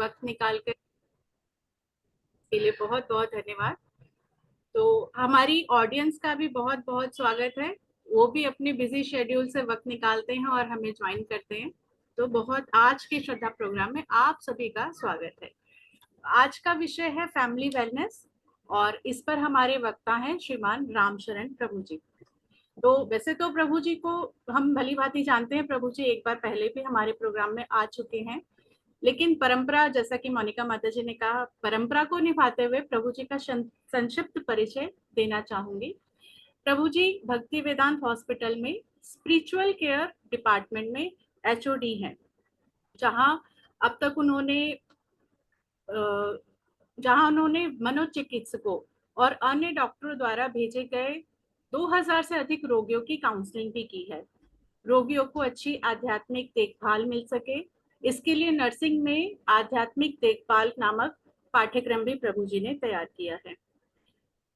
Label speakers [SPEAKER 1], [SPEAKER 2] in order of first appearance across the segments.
[SPEAKER 1] वक्त निकाल कर के लिए बहुत बहुत धन्यवाद। तो हमारी ऑडियंस का भी बहुत बहुत स्वागत है। वो भी अपने बिजी शेड्यूल से वक्त निकालते हैं और हमें ज्वाइन करते हैं। तो बहुत आज के श्रद्धा प्रोग्राम में आप सभी का स्वागत है। आज का विषय है फैमिली वेलनेस और इस पर हमारे वक्ता हैं श्रीमान रामशरण प्रभु जी। तो वैसे तो प्रभु जी को हम भली भांति जानते हैं। प्रभु जी एक बार पहले भी हमारे प्रोग्राम में आ चुके हैं, लेकिन परंपरा, जैसा कि मोनिका माता जी ने कहा, परंपरा को निभाते हुए प्रभु जी का संक्षिप्त परिचय देना चाहूंगी। प्रभु जी भक्ति वेदांत हॉस्पिटल में स्पिरिचुअल केयर डिपार्टमेंट में एचओडी हैं, जहां अब तक उन्होंने मनोचिकित्सकों और अन्य डॉक्टरों द्वारा भेजे गए 2000 से अधिक रोगियों की काउंसलिंग भी की है। रोगियों को अच्छी आध्यात्मिक देखभाल मिल सके, इसके लिए नर्सिंग में आध्यात्मिक देखभाल नामक पाठ्यक्रम भी प्रभु जी ने तैयार किया है।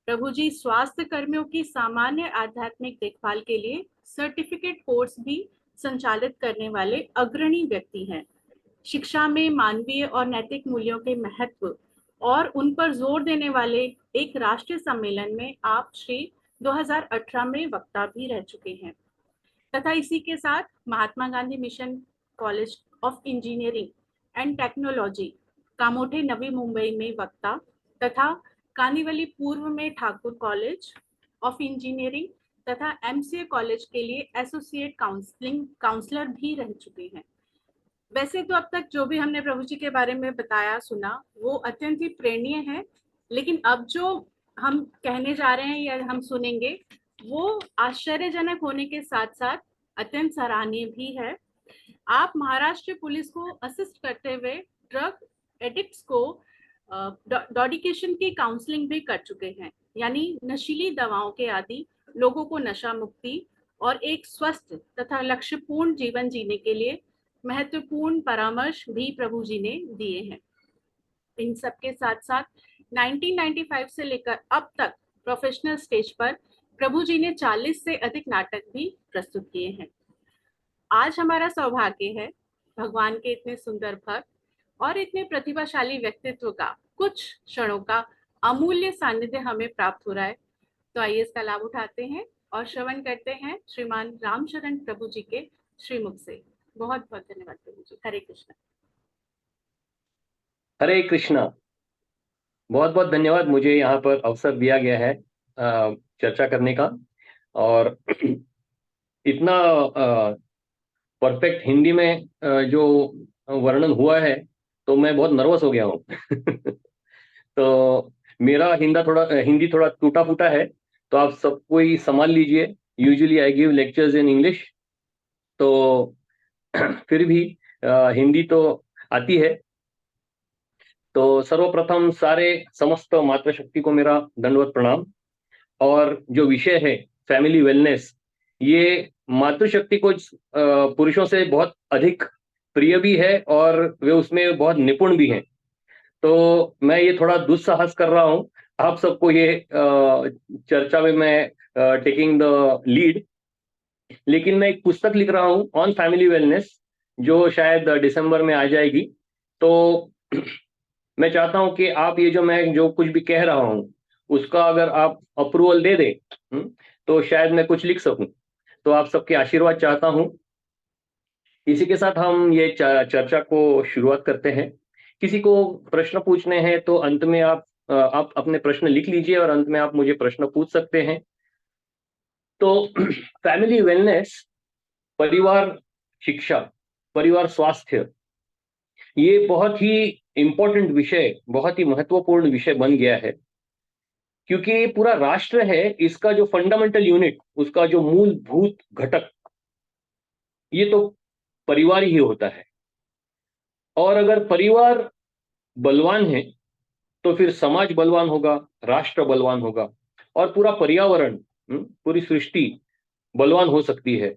[SPEAKER 1] प्रभु जी स्वास्थ्य कर्मियों की सामान्य आध्यात्मिक देखभाल के लिए सर्टिफिकेट कोर्स भी संचालित करने वाले अग्रणी व्यक्ति हैं। शिक्षा में मानवीय और नैतिक मूल्यों के महत्व और उन पर जोर देने वाले एक राष्ट्रीय सम्मेलन में आप श्री 2018 में वक्ता भी रह चुके हैं, तथा इसी के साथ Mahatma Gandhi mission college of engineering and technology Kamothe Navi Mumbai में वक्ता तथा कांदीवली पूर्व में ठाकुर कॉलेज ऑफ इंजीनियरिंग तथा एमसीए कॉलेज के लिए एसोसिएट काउंसलर भी रह चुके हैं। वैसे तो अब तक जो भी हमने प्रभु जी के बारे में बताया सुना वो अत्यंत ही प्रेरणीय है, लेकिन अब जो हम कहने जा रहे हैं या हम सुनेंगे वो आश्चर्यजनक होने के साथ साथ अत्यंत सराहनीय भी है। आप महाराष्ट्र पुलिस को असिस्ट करते हुए ड्रग एडिक्ट्स को डॉडिकेशन की काउंसलिंग भी कर चुके हैं, यानी नशीली दवाओं के आदि लोगों को नशा मुक्ति और एक स्वस्थ तथा लक्ष्यपूर्ण जीवन जीने के लिए महत्वपूर्ण परामर्श भी प्रभु जी ने दिए हैं। इन सबके साथ साथ 1995 से लेकर अब तक प्रोफेशनल स्टेज पर प्रभु जी ने 40 से अधिक नाटक भी प्रस्तुत किए हैं। आज हमारा सौभाग्य है भगवान के इतने सुंदर भक्त और इतने प्रतिभाशाली व्यक्तित्व का कुछ क्षणों का अमूल्य सानिध्य हमें प्राप्त हो रहा है। तो आइए इसका लाभ उठाते हैं और श्रवण करते हैं श्रीमान रामशरण प्रभु जी के श्रीमुख से। बहुत बहुत धन्यवाद प्रभु जी। हरे कृष्ण।
[SPEAKER 2] हरे कृष्णा। बहुत बहुत धन्यवाद, मुझे यहाँ पर अवसर दिया गया है चर्चा करने का। और इतना परफेक्ट हिंदी में जो वर्णन हुआ है तो मैं बहुत नर्वस हो गया हूँ। तो मेरा हिंदी थोड़ा टूटा फूटा है, तो आप सब कोई संभाल लीजिए। Usually I give lectures in English, तो फिर भी हिंदी तो आती है। तो सर्वप्रथम सारे समस्त मातृशक्ति को मेरा दंडवत प्रणाम। और जो विषय है फैमिली वेलनेस, ये मातृशक्ति को पुरुषों से बहुत अधिक प्रिय भी है और वे उसमें बहुत निपुण भी हैं। तो मैं ये थोड़ा दुस्साहस कर रहा हूँ आप सबको ये चर्चा में मैं टेकिंग द लीड। लेकिन मैं एक पुस्तक लिख रहा हूँ ऑन फैमिली वेलनेस, जो शायद दिसंबर में आ जाएगी। तो मैं चाहता हूं कि आप ये मैं जो कुछ भी कह रहा हूं उसका अगर आप अप्रूवल दे दें तो शायद मैं कुछ लिख सकूं। तो आप सबके आशीर्वाद चाहता हूं। इसी के साथ हम ये चर्चा को शुरुआत करते हैं। किसी को प्रश्न पूछने हैं तो अंत में आप अपने प्रश्न लिख लीजिए और अंत में आप मुझे प्रश्न पूछ सकते हैं। तो फैमिली वेलनेस, परिवार शिक्षा, परिवार स्वास्थ्य, ये बहुत ही इंपॉर्टेंट विषय, बहुत ही महत्वपूर्ण विषय बन गया है। क्योंकि पूरा राष्ट्र है, इसका जो फंडामेंटल यूनिट, उसका जो मूलभूत घटक, ये तो परिवार ही होता है। और अगर परिवार बलवान है तो फिर समाज बलवान होगा, राष्ट्र बलवान होगा और पूरा पर्यावरण, पूरी सृष्टि बलवान हो सकती है।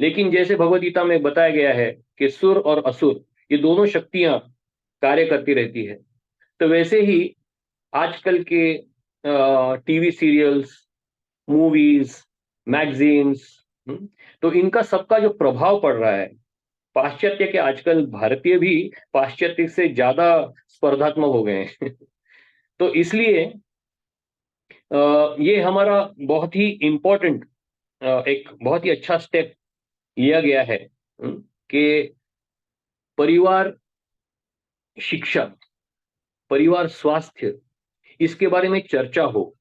[SPEAKER 2] लेकिन जैसे भगवद गीता में बताया गया है कि सुर और असुर, ये दोनों शक्तियां कार्य करती रहती है। तो वैसे ही आजकल के टीवी सीरियल्स, मूवीज, मैगजीन्स, तो इनका सबका जो प्रभाव पड़ रहा है, पाश्चात्य के आजकल भारतीय भी पाश्चात्य से ज्यादा स्पर्धात्मक हो गए हैं। तो इसलिए ये हमारा बहुत ही इम्पोर्टेंट, एक बहुत ही अच्छा स्टेप लिया गया है, कि परिवार शिक्षा, परिवार स्वास्थ्य, इसके बारे में चर्चा हो,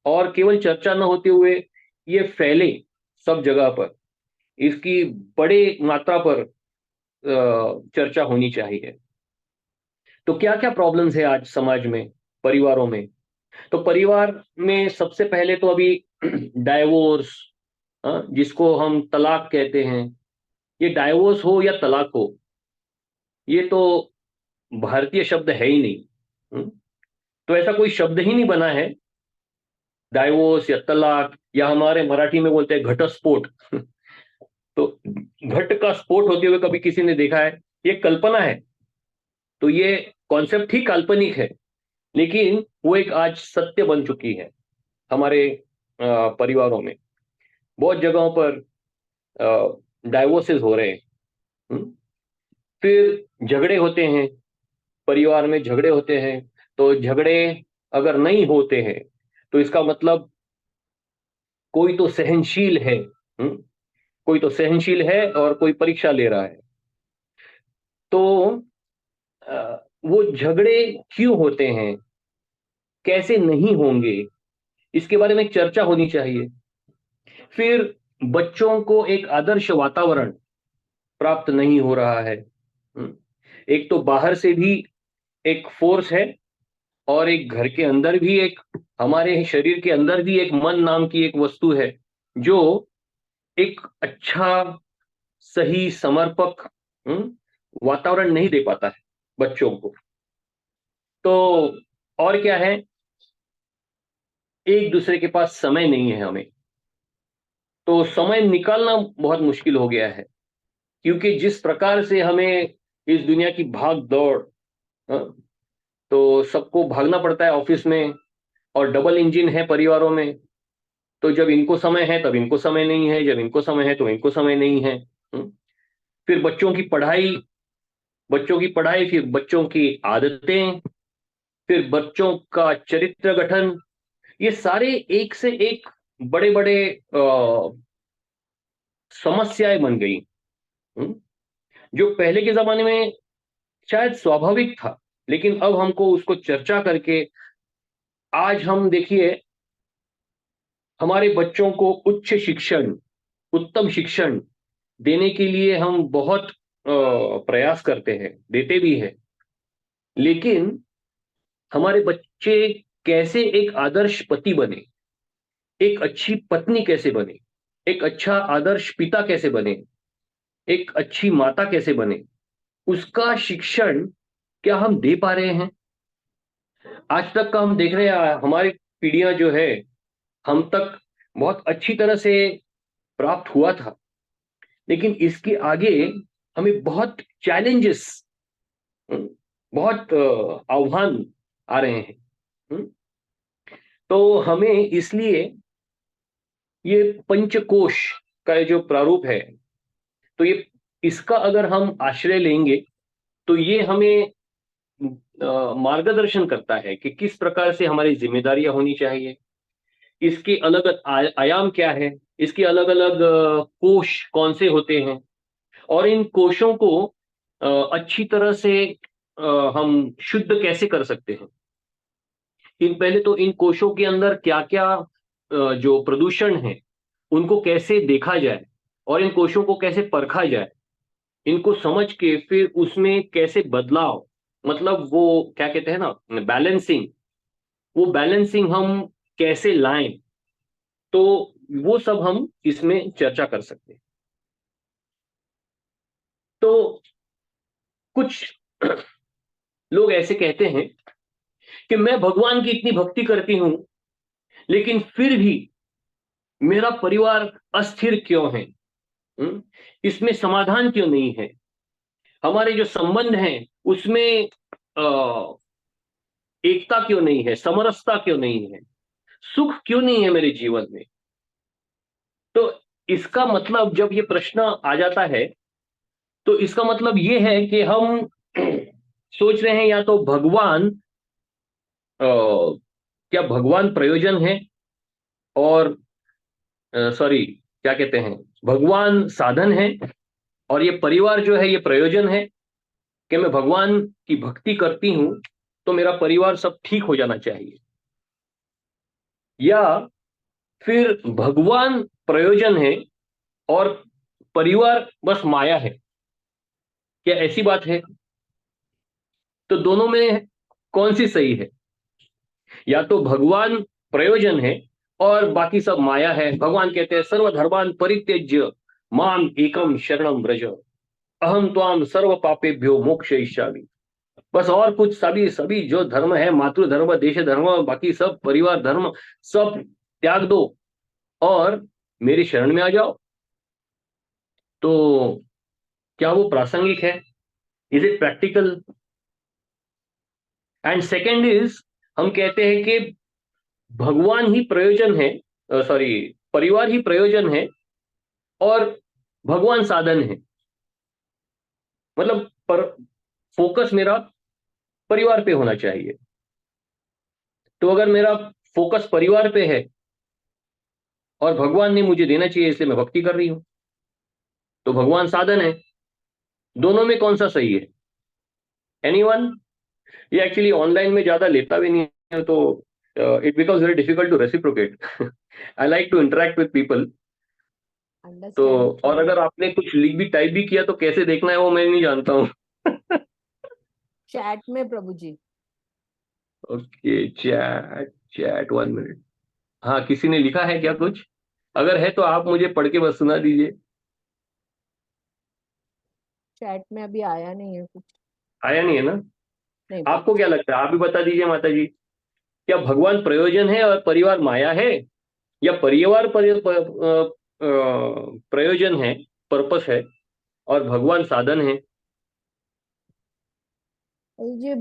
[SPEAKER 2] और केवल चर्चा न होते हुए ये फैले सब जगह पर, इसकी बड़े मात्रा पर चर्चा होनी चाहिए। तो क्या क्या प्रॉब्लम्स है आज समाज में, परिवारों में? तो परिवार में सबसे पहले तो अभी डाइवोर्स, जिसको हम तलाक कहते हैं, ये डाइवोर्स हो या तलाक हो, ये तो भारतीय शब्द है ही नहीं। तो ऐसा कोई शब्द ही नहीं बना है, डाइवोर्स या तलाक, या हमारे मराठी में बोलते हैं घटस्फोट। तो घट का स्फोट होते हुए कभी किसी ने देखा है? ये कल्पना है। तो ये कॉन्सेप्ट ही काल्पनिक है, लेकिन वो एक आज सत्य बन चुकी है हमारे परिवारों में। बहुत जगहों पर डाइवोर्सेस हो रहे हैं। फिर झगड़े होते हैं, परिवार में झगड़े होते हैं। तो झगड़े अगर नहीं होते हैं तो इसका मतलब कोई तो सहनशील है, कोई तो सहनशील है और कोई परीक्षा ले रहा है। तो वो झगड़े क्यों होते हैं, कैसे नहीं होंगे, इसके बारे में चर्चा होनी चाहिए। फिर बच्चों को एक आदर्श वातावरण प्राप्त नहीं हो रहा है। एक तो बाहर से भी एक फोर्स है, और एक घर के अंदर भी एक, हमारे शरीर के अंदर भी एक मन नाम की एक वस्तु है, जो एक अच्छा, सही, समर्पक वातावरण नहीं दे पाता है बच्चों को। तो और क्या है, एक दूसरे के पास समय नहीं है हमें। तो समय निकालना बहुत मुश्किल हो गया है, क्योंकि जिस प्रकार से हमें इस दुनिया की भाग दौड़, तो सबको भागना पड़ता है ऑफिस में, और डबल इंजन है परिवारों में। तो जब इनको समय है तब इनको समय नहीं है, जब इनको समय है तो इनको समय नहीं है। फिर बच्चों की पढ़ाई, फिर बच्चों की आदतें, फिर बच्चों का चरित्र गठन, ये सारे एक से एक बड़े बड़े समस्याएं बन गई। हम्म, जो पहले के जमाने में शायद स्वाभाविक था, लेकिन अब हमको उसको चर्चा करके, आज हम देखिए, हमारे बच्चों को उच्च शिक्षण, उत्तम शिक्षण देने के लिए हम बहुत प्रयास करते हैं, देते भी हैं। लेकिन हमारे बच्चे कैसे एक आदर्श पति बने, एक अच्छी पत्नी कैसे बने, एक अच्छा आदर्श पिता कैसे बने, एक अच्छी माता कैसे बने, उसका शिक्षण क्या हम दे पा रहे हैं? आज तक का हम देख रहे हैं, हमारी पीढ़ियां जो है, हम तक बहुत अच्छी तरह से प्राप्त हुआ था, लेकिन इसके आगे हमें बहुत चैलेंजेस, बहुत आह्वान आ रहे हैं। तो हमें इसलिए ये पंचकोश का जो प्रारूप है, तो ये, इसका अगर हम आश्रय लेंगे तो ये हमें मार्गदर्शन करता है कि किस प्रकार से हमारी जिम्मेदारियां होनी चाहिए, इसके अलग आयाम क्या है, इसके अलग अलग कोश कौन से होते हैं, और इन कोशों को अच्छी तरह से हम शुद्ध कैसे कर सकते हैं। पहले तो इन कोशों के अंदर क्या क्या जो प्रदूषण है, उनको कैसे देखा जाए, और इन कोशों को कैसे परखा जाए, इनको समझ के फिर उसमें कैसे बदलाव, मतलब वो क्या कहते हैं ना, बैलेंसिंग, वो बैलेंसिंग हम कैसे लाएं, तो वो सब हम इसमें चर्चा कर सकते हैं। तो कुछ लोग ऐसे कहते हैं कि मैं भगवान की इतनी भक्ति करती हूं, लेकिन फिर भी मेरा परिवार अस्थिर क्यों है, इसमें समाधान क्यों नहीं है, हमारे जो संबंध हैं उसमें एकता क्यों नहीं है, समरसता क्यों नहीं है, सुख क्यों नहीं है मेरे जीवन में। तो इसका मतलब, जब ये प्रश्न आ जाता है, तो इसका मतलब ये है कि हम सोच रहे हैं या तो भगवान, क्या भगवान प्रयोजन है, और सॉरी, क्या कहते हैं, भगवान साधन है, और ये परिवार जो है ये प्रयोजन है, कि मैं भगवान की भक्ति करती हूं तो मेरा परिवार सब ठीक हो जाना चाहिए। या फिर भगवान प्रयोजन है और परिवार बस माया है। क्या ऐसी बात है? तो दोनों में कौन सी सही है? या तो भगवान प्रयोजन है और बाकी सब माया है। भगवान कहते हैं सर्वधर्मान परित्यज्य माम एकम शरणम व्रज, अहम त्वाम सर्व पापेभ्यो मोक्षयिष्यामि। बस और कुछ, सभी सभी जो धर्म है, मातृ धर्म, देश धर्म, बाकी सब परिवार धर्म, सब त्याग दो और मेरी शरण में आ जाओ। तो क्या वो प्रासंगिक है? Is it practical? And second is, हम कहते हैं कि भगवान ही प्रयोजन है, सॉरी, परिवार ही प्रयोजन है और भगवान साधन है। मतलब पर फोकस मेरा परिवार पे होना चाहिए। तो अगर मेरा फोकस परिवार पे है और भगवान ने मुझे देना चाहिए इसलिए मैं भक्ति कर रही हूं, तो भगवान साधन है। दोनों में कौन सा सही है? एनीवन? ये एक्चुअली ऑनलाइन में ज्यादा लेता भी नहीं है, तो it becomes very difficult to reciprocate. I like to interact with people. तो
[SPEAKER 3] अंडरस्टैंड।
[SPEAKER 2] और अगर आपने कुछ लिख भी, टाइप भी किया तो कैसे देखना है वो मैं नहीं जानता हूँ।
[SPEAKER 3] चैट में प्रभु जी।
[SPEAKER 2] Okay, chat, chat 1 minute. हाँ, किसी ने लिखा है क्या कुछ? अगर है तो आप मुझे पढ़ के बस सुना दीजिए।
[SPEAKER 3] चैट में अभी आया नहीं है कुछ।
[SPEAKER 2] आया नहीं है ना?
[SPEAKER 3] नहीं।
[SPEAKER 2] आपको क्या लगता है? आप भी बता दीजिए माता जी। क्या भगवान प्रयोजन है और परिवार माया है, या परिवार प्रयोजन है, पर्पस है, और भगवान साधन है?
[SPEAKER 3] ये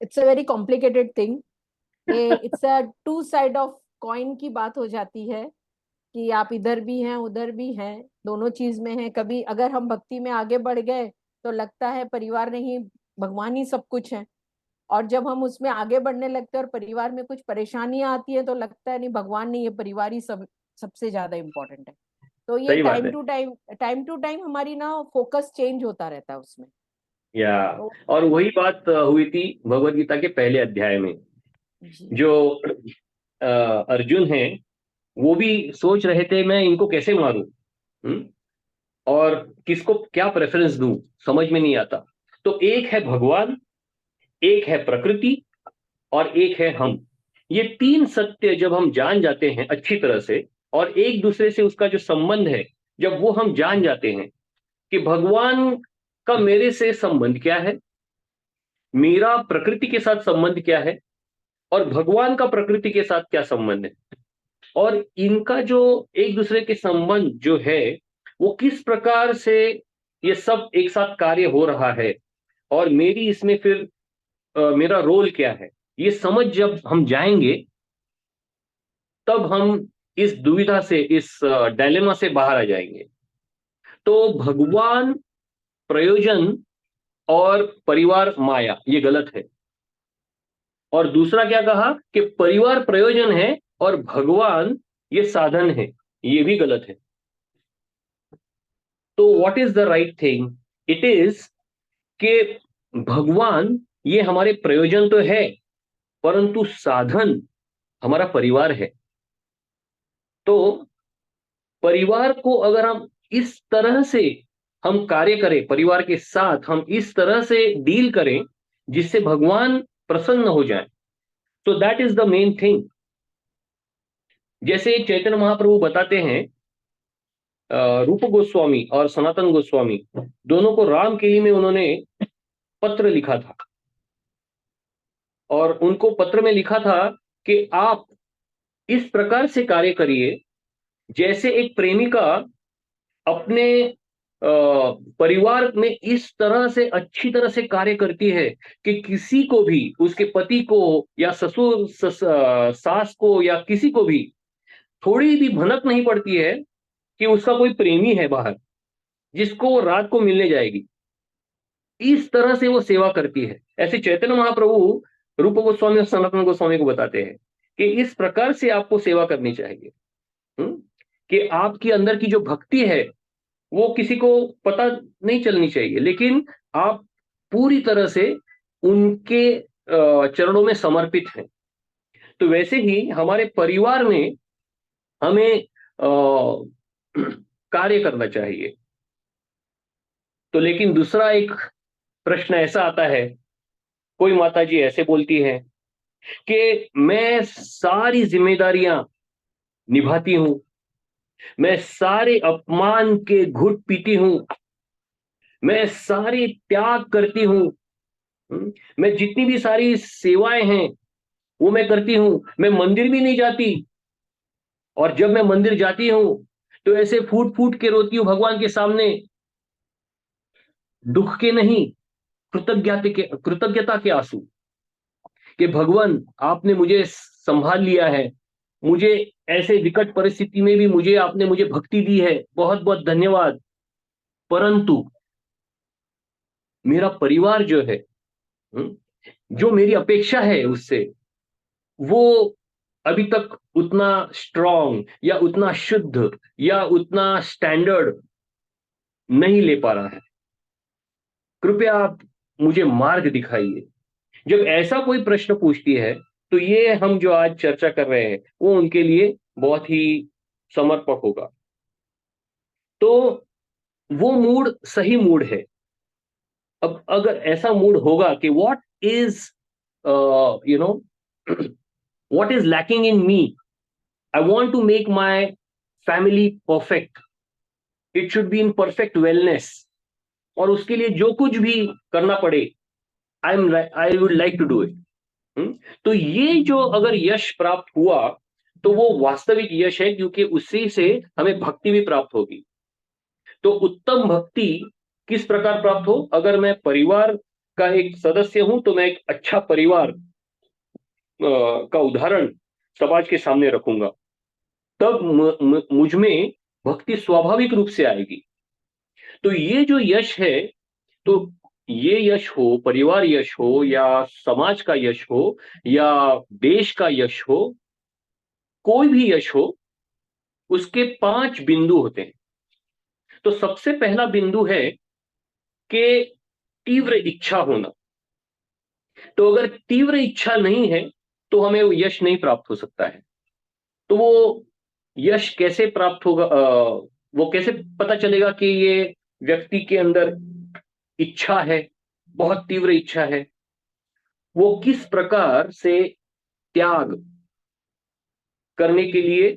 [SPEAKER 3] it's a very complicated thing. ये it's a two side of coin की बात हो जाती है कि आप इधर भी हैं उधर भी हैं, दोनों चीज में हैं। कभी अगर हम भक्ति में आगे बढ़ गए तो लगता है परिवार नहीं, भगवान ही सब कुछ है। और जब हम उसमें आगे बढ़ने लगते हैं और परिवार में कुछ परेशानियां आती है तो लगता है नहीं, भगवान नहीं, ये परिवार ही सबसे ज्यादा इम्पोर्टेंट है। तो ये
[SPEAKER 2] सही बात है।
[SPEAKER 3] टाइम टू टाइम हमारी ना फोकस चेंज होता रहता है उसमें।
[SPEAKER 2] या
[SPEAKER 3] तो
[SPEAKER 2] और वही बात हुई थी भगवत गीता के पहले अध्याय में।
[SPEAKER 3] जी।
[SPEAKER 2] जो अर्जुन है, वो भी सोच रहे थे मैं इनको कैसे मारूं, हम्म? और किसको क्या प्रेफरेंस दूं, समझ में नहीं आता। तो एक है भगवान, एक है प्रकृति, और एक है हम। ये तीन सत्य जब हम जान जाते हैं अच्छी तरह से, और एक दूसरे से उसका जो संबंध है, जब वो हम जान जाते हैं कि भगवान का मेरे से संबंध क्या है, मेरा प्रकृति के साथ संबंध क्या है, और भगवान का प्रकृति के साथ क्या संबंध है, और इनका जो एक दूसरे के संबंध जो है वो किस प्रकार से ये सब एक साथ कार्य हो रहा है, और मेरी इसमें फिर मेरा रोल क्या है, ये समझ जब हम जाएंगे तब हम इस दुविधा से, इस डायलेमा से बाहर आ जाएंगे। तो भगवान प्रयोजन और परिवार माया, ये गलत है। और दूसरा क्या कहा कि परिवार प्रयोजन है और भगवान ये साधन है, ये भी गलत है। तो what is the right thing? It is कि भगवान ये हमारे प्रयोजन तो है, परंतु साधन हमारा परिवार है। तो परिवार को अगर हम इस तरह से हम कार्य करें, परिवार के साथ हम इस तरह से डील करें जिससे भगवान प्रसन्न हो जाए, तो that is the main thing. जैसे चैतन्य महाप्रभु बताते हैं, रूप गोस्वामी और सनातन गोस्वामी दोनों को रामकेली में उन्होंने पत्र लिखा था, और उनको पत्र में लिखा था कि आप इस प्रकार से कार्य करिए जैसे एक प्रेमिका अपने परिवार में इस तरह से अच्छी तरह से कार्य करती है कि किसी को भी, उसके पति को या ससुर सास को या किसी को भी थोड़ी भी भनक नहीं पड़ती है कि उसका कोई प्रेमी है बाहर। जिसको वो रात को मिलने जाएगी। इस तरह से वो सेवा करती है। ऐसे चैतन्य महाप्रभु रूप गोस्वामी और सनातन गोस्वामी को बताते हैं कि इस प्रकार से आपको सेवा करनी चाहिए। कि आपके अंदर की जो भक्ति है वो किसी को पता नहीं चलनी चाहिए, लेकिन आप पूरी तरह से उनके चरणों में समर्पित हैं। तो वैसे ही हमारे परिवार में हमें कार्य करना चाहिए। तो लेकिन दूसरा एक प्रश्न ऐसा आता है, कोई माता जी ऐसे बोलती है कि मैं सारी जिम्मेदारियां निभाती हूं, मैं सारे अपमान के घुट पीती हूं, मैं सारी त्याग करती हूं, मैं जितनी भी सारी सेवाएं हैं वो मैं करती हूं, मैं मंदिर भी नहीं जाती, और जब मैं मंदिर जाती हूं तो ऐसे फूट फूट के रोती हूं भगवान के सामने, दुख के नहीं, कृतज्ञता के आंसू, कि भगवान आपने मुझे संभाल लिया है, मुझे ऐसे विकट परिस्थिति में भी मुझे आपने मुझे भक्ति दी है, बहुत बहुत धन्यवाद। परंतु मेरा परिवार जो है, जो मेरी अपेक्षा है उससे, वो अभी तक उतना स्ट्रांग या उतना शुद्ध या उतना स्टैंडर्ड नहीं ले पा रहा है। कृपया आप मुझे मार्ग दिखाइए। जब ऐसा कोई प्रश्न पूछती है तो ये हम जो आज चर्चा कर रहे हैं वो उनके लिए बहुत ही समर्पक होगा। तो वो मूड सही मूड है। अब अगर ऐसा मूड होगा कि what is you know what is lacking in me, I want to make my family perfect, it should be in perfect wellness, और उसके लिए जो कुछ भी करना पड़े, I would like to do it. तो ये जो अगर यश प्राप्त हुआ तो वो वास्तविक यश है, क्योंकि उसी से हमें भक्ति भी प्राप्त होगी। तो उत्तम भक्ति किस प्रकार प्राप्त हो? अगर मैं परिवार का एक सदस्य हूं तो मैं एक अच्छा परिवार का उदाहरण समाज के सामने रखूंगा, तब मुझ में भक्ति स्वाभाविक रूप से आएगी। तो ये जो यश है, तो ये यश हो, परिवार यश हो या समाज का यश हो या देश का यश हो, कोई भी यश हो, उसके 5 बिंदु होते हैं। तो सबसे पहला बिंदु है कि तीव्र इच्छा होना। तो अगर तीव्र इच्छा नहीं है तो हमें वो यश नहीं प्राप्त हो सकता है। तो वो यश कैसे प्राप्त होगा, वो कैसे पता चलेगा कि ये व्यक्ति के अंदर इच्छा है, बहुत तीव्र इच्छा है? वो किस प्रकार से त्याग करने के लिए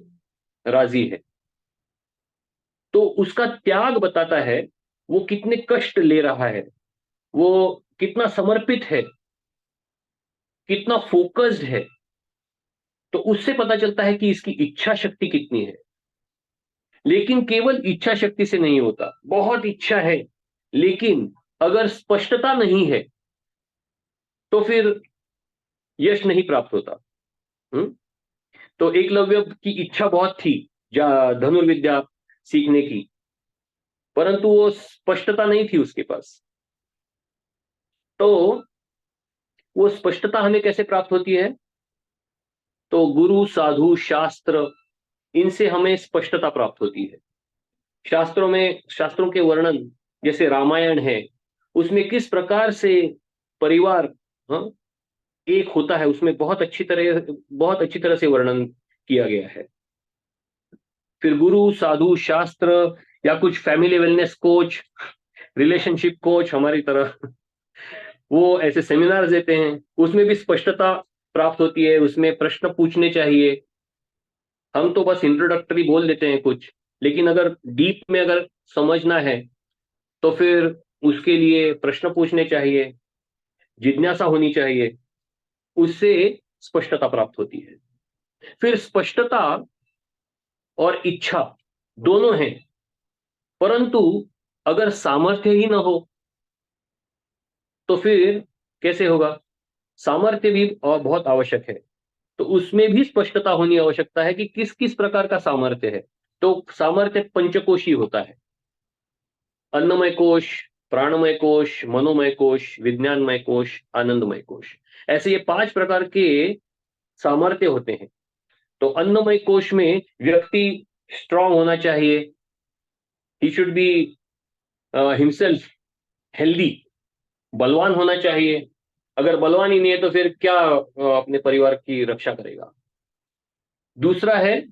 [SPEAKER 2] राजी है। तो उसका त्याग बताता है वो कितने कष्ट ले रहा है, वो कितना समर्पित है, कितना फोकस्ड है। तो उससे पता चलता है कि इसकी इच्छा शक्ति कितनी है। लेकिन केवल इच्छा शक्ति से नहीं होता, बहुत इच्छा है लेकिन अगर स्पष्टता नहीं है तो फिर यश नहीं प्राप्त होता। हम्म तो एकलव्य की इच्छा बहुत थी धनुर्विद्या सीखने की, परंतु वो स्पष्टता नहीं थी उसके पास। तो वो स्पष्टता हमें कैसे प्राप्त होती है? तो गुरु, साधु, शास्त्र, इनसे हमें स्पष्टता प्राप्त होती है। शास्त्रों के वर्णन, जैसे रामायण है, उसमें किस प्रकार से परिवार हाँ, एक होता है, उसमें बहुत अच्छी तरह से वर्णन किया गया है। फिर गुरु, साधु, शास्त्र या कुछ family wellness coach, relationship coach हमारी तरह, वो ऐसे सेमिनार देते हैं, उसमें भी स्पष्टता प्राप्त होती है। उसमें प्रश्न पूछने चाहिए। हम तो बस इंट्रोडक्टरी बोल देते हैं कुछ, लेकिन अगर डीप में अगर समझना है तो फिर उसके लिए प्रश्न पूछने चाहिए, जिज्ञासा होनी चाहिए। उससे स्पष्टता प्राप्त होती है। फिर स्पष्टता और इच्छा दोनों हैं, परंतु अगर सामर्थ्य ही ना हो तो फिर कैसे होगा? सामर्थ्य भी बहुत आवश्यक है। तो उसमें भी स्पष्टता होनी आवश्यकता है कि किस किस प्रकार का सामर्थ्य है। तो सामर्थ्य पंचकोशी होता है। अन्नमय कोश, प्राणमय कोश, मनोमय कोश, विज्ञानमय कोश, आनंदमय कोश, ऐसे ये 5 प्रकार के सामर्थ्य होते हैं। तो अन्नमय कोश में व्यक्ति स्ट्रांग होना चाहिए, he should be himself healthy, बलवान होना चाहिए। अगर बलवान ही नहीं है तो फिर क्या अपने परिवार की रक्षा करेगा। दूसरा है,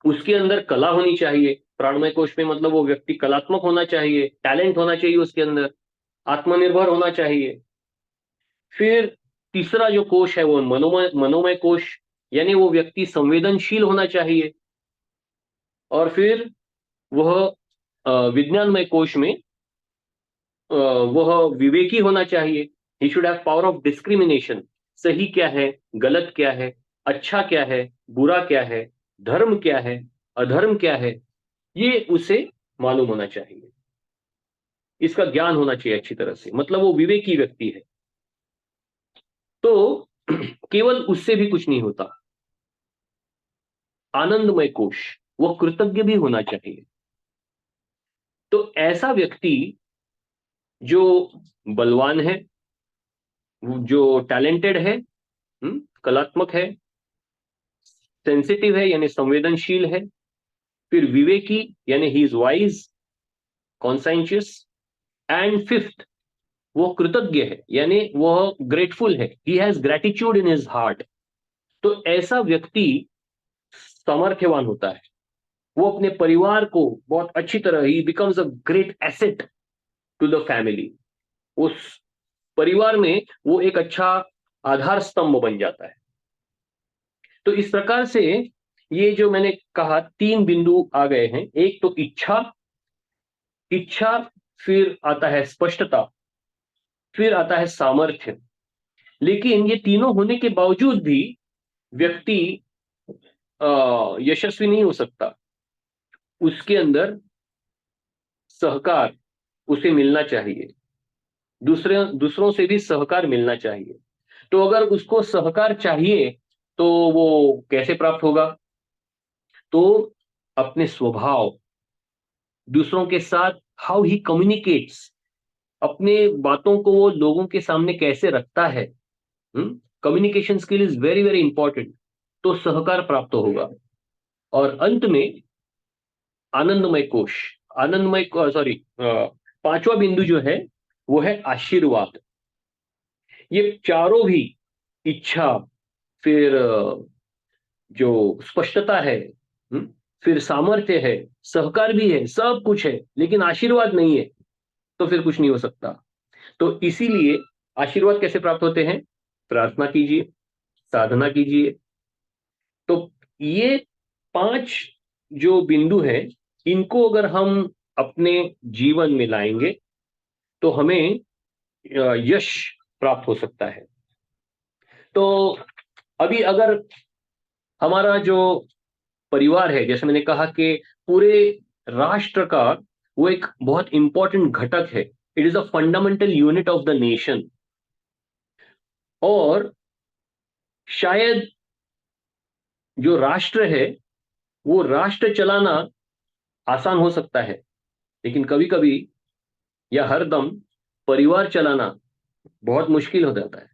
[SPEAKER 2] उसके अंदर कला होनी चाहिए। प्राणमय कोश में मतलब वो व्यक्ति कलात्मक होना चाहिए, टैलेंट होना चाहिए उसके अंदर, आत्मनिर्भर होना चाहिए। फिर तीसरा जो कोश है वो मनोमय कोश, यानी वो व्यक्ति संवेदनशील होना चाहिए। और फिर वह विज्ञानमय कोश में वह विवेकी होना चाहिए। He should have power of discrimination, सही क्या है, गलत क्या है, अच्छा क्या है, बुरा क्या है, धर्म क्या है, अधर्म क्या है, ये उसे मालूम होना चाहिए। इसका ज्ञान होना चाहिए अच्छी तरह से, मतलब वो विवेकी व्यक्ति है। तो केवल उससे भी कुछ नहीं होता। आनंदमय कोश, वो कृतज्ञ भी होना चाहिए। तो ऐसा व्यक्ति जो बलवान है, जो टैलेंटेड है, कलात्मक है, सेंसिटिव है यानी संवेदनशील है, फिर विवेकी यानी he is wise, conscientious, and fifth वो कृतज्ञ है यानी वह ग्रेटफुल है, he has gratitude in his heart. तो ऐसा व्यक्ति सामर्थ्यवान होता है, वो अपने परिवार को बहुत अच्छी तरह, ही becomes a great asset to the family. उस परिवार में वो एक अच्छा आधार स्तंभ बन जाता है। तो इस प्रकार से ये जो मैंने कहा 3 बिंदु आ गए हैं। एक तो इच्छा, फिर आता है स्पष्टता, फिर आता है सामर्थ्य। लेकिन ये तीनों होने के बावजूद भी व्यक्ति यशस्वी नहीं हो सकता। उसके अंदर सहकार उसे मिलना चाहिए, दूसरों से भी सहकार मिलना चाहिए। तो अगर उसको सहकार चाहिए तो वो कैसे प्राप्त होगा? तो अपने स्वभाव, दूसरों के साथ हाउ ही कम्युनिकेट्स, अपने बातों को वो लोगों के सामने कैसे रखता है। Communication skill is very very important. तो सहकार प्राप्त होगा। और अंत में आनंदमय कोश, आनंदमय सॉरी, पांचवा बिंदु जो है वो है आशीर्वाद। ये चारों भी, इच्छा, फिर जो स्पष्टता है, फिर सामर्थ्य है, सहकार भी है, सब कुछ है, लेकिन आशीर्वाद नहीं है तो फिर कुछ नहीं हो सकता। तो इसीलिए आशीर्वाद कैसे प्राप्त होते हैं? प्रार्थना कीजिए, साधना कीजिए। तो ये 5 जो बिंदु है, इनको अगर हम अपने जीवन में लाएंगे तो हमें यश प्राप्त हो सकता है। तो अभी अगर हमारा जो परिवार है, जैसे मैंने कहा कि पूरे राष्ट्र का वो एक बहुत इंपॉर्टेंट घटक है, it is a fundamental unit of the nation. और शायद जो राष्ट्र है वो राष्ट्र चलाना आसान हो सकता है, लेकिन कभी कभी या हरदम परिवार चलाना बहुत मुश्किल हो जाता है।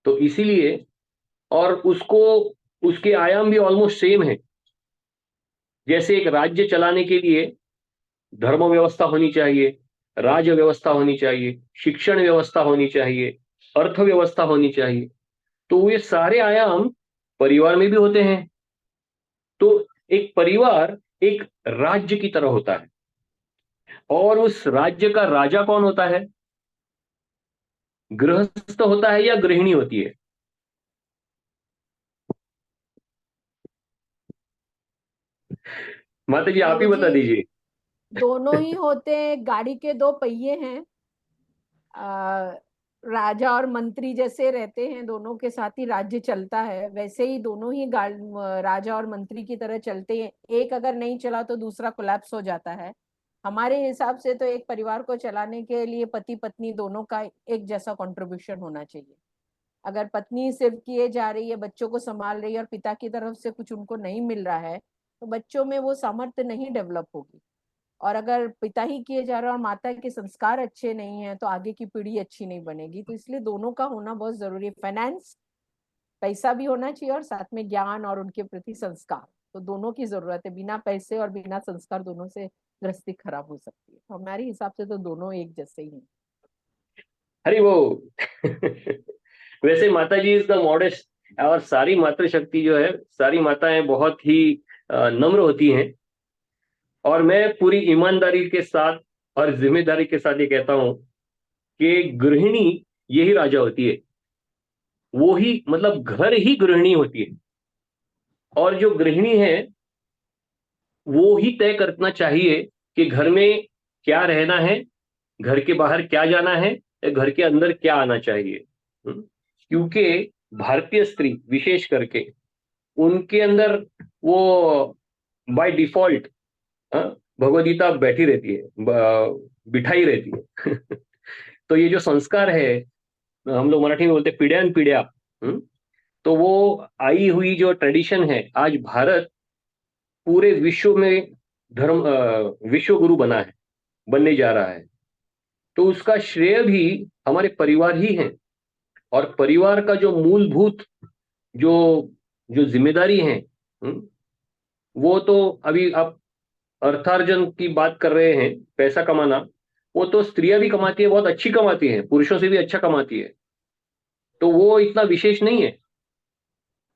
[SPEAKER 2] तो इसीलिए, और उसको, उसके आयाम भी ऑलमोस्ट सेम है। जैसे एक राज्य चलाने के लिए धर्म व्यवस्था होनी चाहिए, राज्य व्यवस्था होनी चाहिए, शिक्षण व्यवस्था होनी चाहिए, अर्थव्यवस्था होनी चाहिए, तो ये सारे आयाम परिवार में भी होते हैं। तो एक परिवार एक राज्य की तरह होता है। और उस राज्य का राजा कौन होता है? गृहस्थ होता है या गृहिणी होती है? माता जी आप ही बता
[SPEAKER 3] गुरुजी,
[SPEAKER 2] दीजिए।
[SPEAKER 3] दोनों ही होते हैं, गाड़ी के 2 पहिए हैं। आ, राजा और मंत्री जैसे रहते हैं, दोनों के साथ ही राज्य चलता है, वैसे ही दोनों ही राजा और मंत्री की तरह चलते हैं। एक अगर नहीं चला तो दूसरा कोलैप्स हो जाता है। हमारे हिसाब से तो एक परिवार को चलाने के लिए पति पत्नी दोनों का एक जैसा कंट्रीब्यूशन होना चाहिए। अगर पत्नी सिर्फ किए जा रही है, बच्चों को संभाल रही है और पिता की तरफ से कुछ उनको नहीं मिल रहा है, तो बच्चों में वो सामर्थ्य नहीं डेवलप होगी। और अगर पिता ही किए जा रहे हैं और माता के संस्कार अच्छे नहीं है तो आगे की पीढ़ी अच्छी नहीं बनेगी। तो इसलिए दोनों का होना बहुत जरूरी है। फाइनेंस, पैसा भी होना चाहिए और साथ में ज्ञान और उनके प्रति संस्कार, तो दोनों की जरूरत है। बिना पैसे और बिना संस्कार दोनों से गृहस्थी खराब हो सकती है। तो हमारे हिसाब से तो दोनों एक जैसे ही हैं।
[SPEAKER 2] अरे वो वैसे माता जी इज द मॉडेस्ट, और सारी मातृशक्ति जो है, सारी माताएं बहुत ही नम्र होती हैं। और मैं पूरी ईमानदारी के साथ और जिम्मेदारी के साथ ये कहता हूं कि गृहिणी यही राजा होती है। वो ही, मतलब घर ही गृहिणी होती है। और जो गृहिणी है वो ही तय करना चाहिए कि घर में क्या रहना है, घर के बाहर क्या जाना है, या घर के अंदर क्या आना चाहिए। क्योंकि भारतीय स्त्री विशेष करके, उनके अंदर वो बाय डिफॉल्ट भगवद गीता बैठी रहती है, बिठाई रहती है। तो ये जो संस्कार है, हम लोग मराठी में बोलते हैं पीढ़्यान पीढ़्या, तो वो आई हुई जो ट्रेडिशन है, आज भारत पूरे विश्व में धर्म विश्व गुरु बना है, बनने जा रहा है। तो उसका श्रेय भी हमारे परिवार ही है। और परिवार का जो मूलभूत जो जो जिम्मेदारी है, वो तो अभी आप अर्थार्जन की बात कर रहे हैं, पैसा कमाना, वो तो स्त्रियां भी कमाती है, बहुत अच्छी कमाती है, पुरुषों से भी अच्छा कमाती है। तो वो इतना विशेष नहीं है।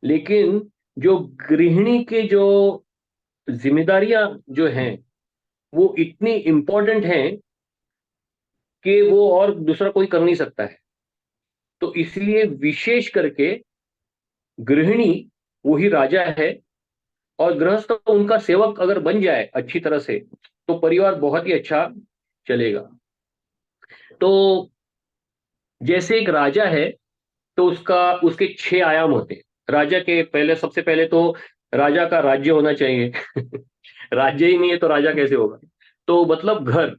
[SPEAKER 2] लेकिन जो गृहिणी के जो जिम्मेदारियां जो हैं, वो इतनी इंपॉर्टेंट हैं कि वो और दूसरा कोई कर नहीं सकता है। तो इसलिए विशेष करके गृहिणी वही राजा है। और गृहस्थ उनका सेवक अगर बन जाए अच्छी तरह से, तो परिवार बहुत ही अच्छा चलेगा। तो जैसे एक राजा है, तो उसके 6 आयाम होते हैं। राजा के पहले, सबसे पहले तो राजा का राज्य होना चाहिए। राज्य ही नहीं है तो राजा कैसे होगा? तो मतलब घर,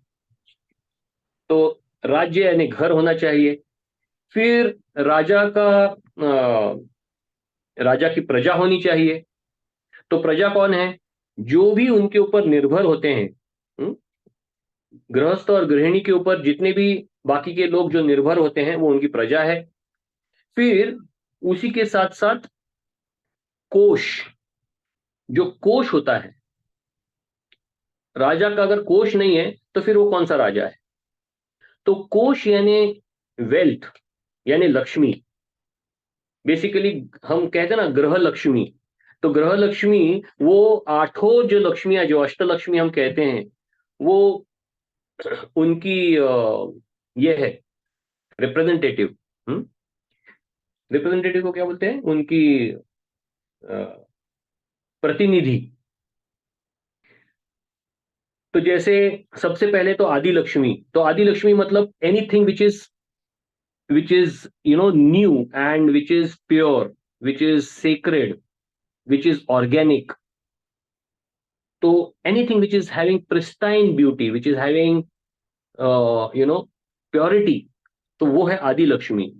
[SPEAKER 2] तो राज्य यानी घर होना चाहिए। फिर राजा की प्रजा होनी चाहिए। तो प्रजा कौन है? जो भी उनके ऊपर निर्भर होते हैं, हम्म? गृहस्थ और गृहिणी के ऊपर जितने भी बाकी के लोग जो निर्भर होते हैं, वो उनकी प्रजा है। फिर उसी के साथ साथ कोष, जो कोष होता है, राजा का अगर कोष नहीं है तो फिर वो कौन सा राजा है? तो कोष यानी वेल्थ, यानी लक्ष्मी। बेसिकली हम कहते हैं ना ग्रह लक्ष्मी। तो ग्रह लक्ष्मी, वो आठों जो लक्ष्मियां, जो अष्टलक्ष्मी हम कहते हैं, वो उनकी ये है रिप्रेजेंटेटिव। रिप्रेजेंटेटिव को क्या बोलते हैं? उनकी प्रतिनिधि। तो जैसे सबसे पहले तो आदि लक्ष्मी। तो आदि लक्ष्मी मतलब anything which is new, and which is pure, which is sacred, which is organic. तो anything which is having pristine beauty, which is having purity, तो वो है आदि लक्ष्मी।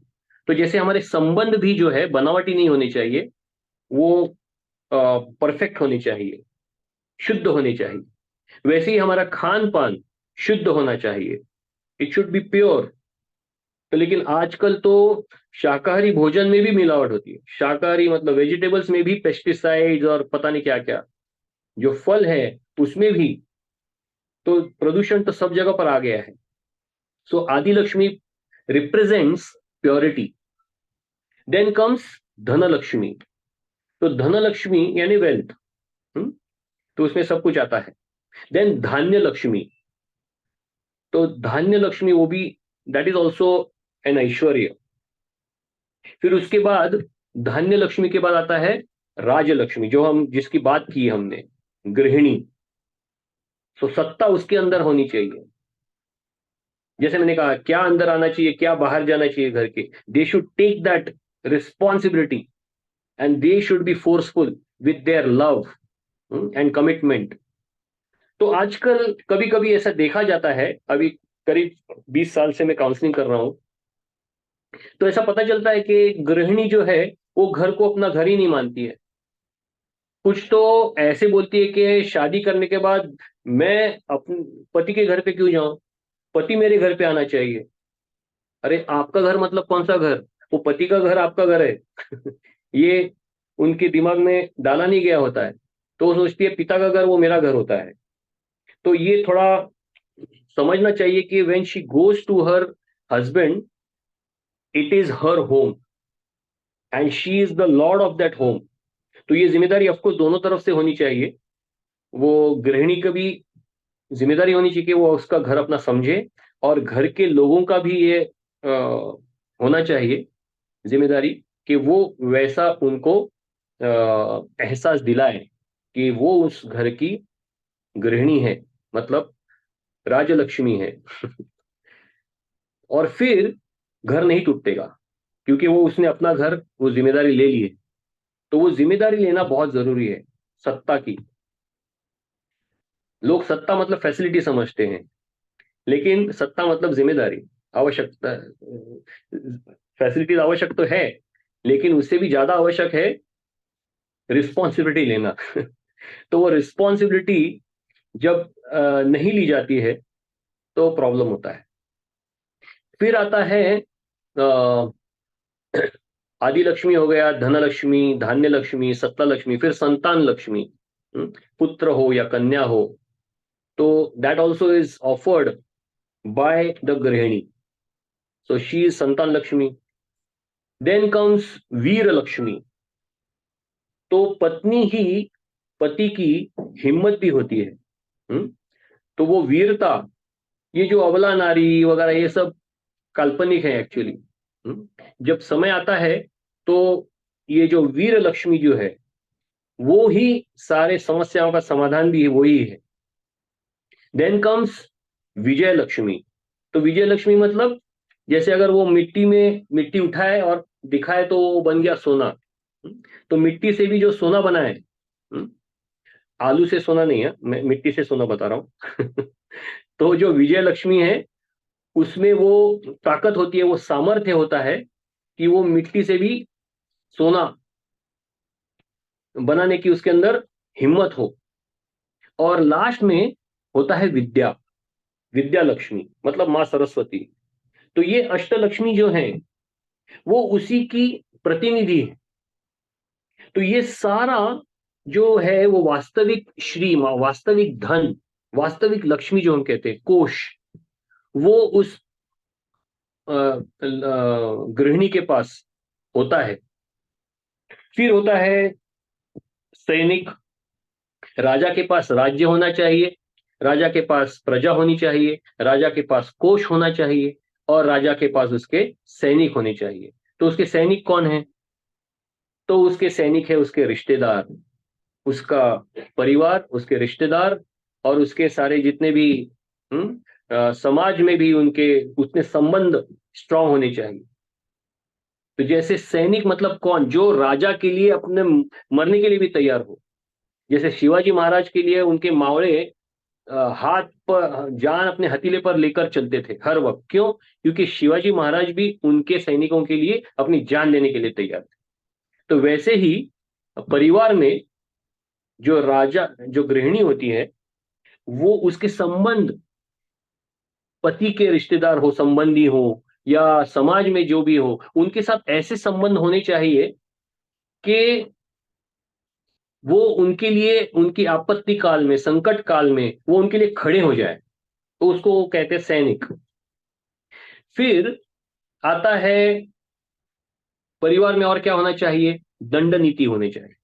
[SPEAKER 2] तो जैसे हमारे संबंध भी जो है बनावटी नहीं होने चाहिए, वो परफेक्ट होने चाहिए, शुद्ध होने चाहिए। वैसे ही हमारा खान पान शुद्ध होना चाहिए, इट शुड बी प्योर। तो लेकिन आजकल तो शाकाहारी भोजन में भी मिलावट होती है। शाकाहारी मतलब वेजिटेबल्स में भी पेस्टिसाइड्स और पता नहीं क्या क्या, जो फल है उसमें भी। तो प्रदूषण तो सब जगह पर आ गया है। So Adi Lakshmi represents purity. Then comes Dhanalakshmi. तो धनलक्ष्मी यानी वेल्थ, तो उसमें सब कुछ आता है। देन धान्य लक्ष्मी। तो धान्य लक्ष्मी वो भी, दैट इज ऑल्सो एन ऐश्वर्य। फिर उसके बाद धान्य लक्ष्मी के बाद आता है राजलक्ष्मी, जो हम जिसकी बात की हमने, गृहिणी। तो सत्ता उसके अंदर होनी चाहिए। जैसे मैंने कहा, क्या अंदर आना चाहिए, क्या बाहर जाना चाहिए घर के। They should take that responsibility, and they should be forceful with their love and commitment. तो आजकल कभी कभी ऐसा देखा जाता है, अभी करीब 20 साल से मैं काउंसलिंग कर रहा हूं, तो ऐसा पता चलता है कि गृहिणी जो है वो घर को अपना घर ही नहीं मानती है। कुछ तो ऐसे बोलती है कि शादी करने के बाद मैं अपने पति के घर पे क्यों जाऊं, पति मेरे घर पे आना चाहिए। अरे आपका घर मतलब कौन सा घर, वो पति का घर आपका घर है। ये उनके दिमाग में डाला नहीं गया होता है। तो वो सोचती है पिता का घर वो मेरा घर होता है। तो ये थोड़ा समझना चाहिए कि when she goes to her husband, it is her home and she is the lord of that home. तो ये जिम्मेदारी ऑफकोर्स दोनों तरफ से होनी चाहिए। वो गृहिणी की भी जिम्मेदारी होनी चाहिए कि वो उसका घर अपना समझे, और घर के लोगों का भी ये होना चाहिए जिम्मेदारी कि वो वैसा उनको एहसास दिलाए कि वो उस घर की गृहिणी है, मतलब राजलक्ष्मी है। और फिर घर नहीं टूटेगा, क्योंकि वो उसने अपना घर वो जिम्मेदारी ले ली है। तो वो जिम्मेदारी लेना बहुत जरूरी है सत्ता की। लोग सत्ता मतलब फैसिलिटी समझते हैं, लेकिन सत्ता मतलब जिम्मेदारी, आवश्यकता। फैसिलिटीज आवश्यक तो है, लेकिन उससे भी ज्यादा आवश्यक है रिस्पॉन्सिबिलिटी लेना। तो वो रिस्पॉन्सिबिलिटी जब नहीं ली जाती है तो प्रॉब्लम होता है। फिर आता है आदि लक्ष्मी हो गया, धन लक्ष्मी, धान्य लक्ष्मी, सत्ता लक्ष्मी, फिर संतान लक्ष्मी। पुत्र हो या कन्या हो, तो that also is offered by the गृहिणी। सो शी इज संतान लक्ष्मी। देन कम्स वीर लक्ष्मी। तो पत्नी ही पति की हिम्मत भी होती है। तो वो वीरता, ये जो अबला नारी वगैरह ये सब काल्पनिक है एक्चुअली। जब समय आता है तो ये जो वीर लक्ष्मी जो है वो ही सारे समस्याओं का समाधान भी वही है। देन कम्स विजय लक्ष्मी। तो विजय लक्ष्मी मतलब जैसे अगर वो मिट्टी में मिट्टी उठाए और दिखाए तो वो बन गया सोना। तो मिट्टी से भी जो सोना बना है, आलू से सोना नहीं है, मैं मिट्टी से सोना बता रहा हूं। तो जो विजय लक्ष्मी है उसमें वो ताकत होती है, वो सामर्थ्य होता है कि वो मिट्टी से भी सोना बनाने की उसके अंदर हिम्मत हो। और लास्ट में होता है विद्या, विद्या लक्ष्मी मतलब मां सरस्वती। तो ये अष्टलक्ष्मी जो है वो उसी की प्रतिनिधि है। तो ये सारा जो है वो वास्तविक श्री, वास्तविक धन, वास्तविक लक्ष्मी जो हम कहते हैं कोश, वो उस गृहिणी के पास होता है। फिर होता है सैनिक। राजा के पास राज्य होना चाहिए, राजा के पास प्रजा होनी चाहिए, राजा के पास कोष होना चाहिए, और राजा के पास उसके सैनिक होने चाहिए। तो उसके सैनिक कौन है? तो उसके सैनिक है उसके रिश्तेदार, उसका परिवार, उसके रिश्तेदार, और उसके सारे जितने भी समाज में भी उनके उतने संबंध स्ट्रांग होने चाहिए। तो जैसे सैनिक मतलब कौन? जो राजा के लिए अपने मरने के लिए भी तैयार हो। जैसे शिवाजी महाराज के लिए उनके मावड़े हाथ पर जान अपने हथीले पर लेकर चलते थे हर वक्त। क्यों? क्योंकि शिवाजी महाराज भी उनके सैनिकों के लिए अपनी जान देने के लिए तैयार थे। तो वैसे ही परिवार में जो राजा, जो गृहिणी होती है, वो उसके संबंध, पति के रिश्तेदार हो, संबंधी हो, या समाज में जो भी हो, उनके साथ ऐसे संबंध होने चाहिए कि वो उनके लिए, उनकी आपत्ति काल में, संकट काल में वो उनके लिए खड़े हो जाए। तो उसको वो कहते हैं सैनिक। फिर आता है परिवार में और क्या होना चाहिए? दंड नीति होनी चाहिए,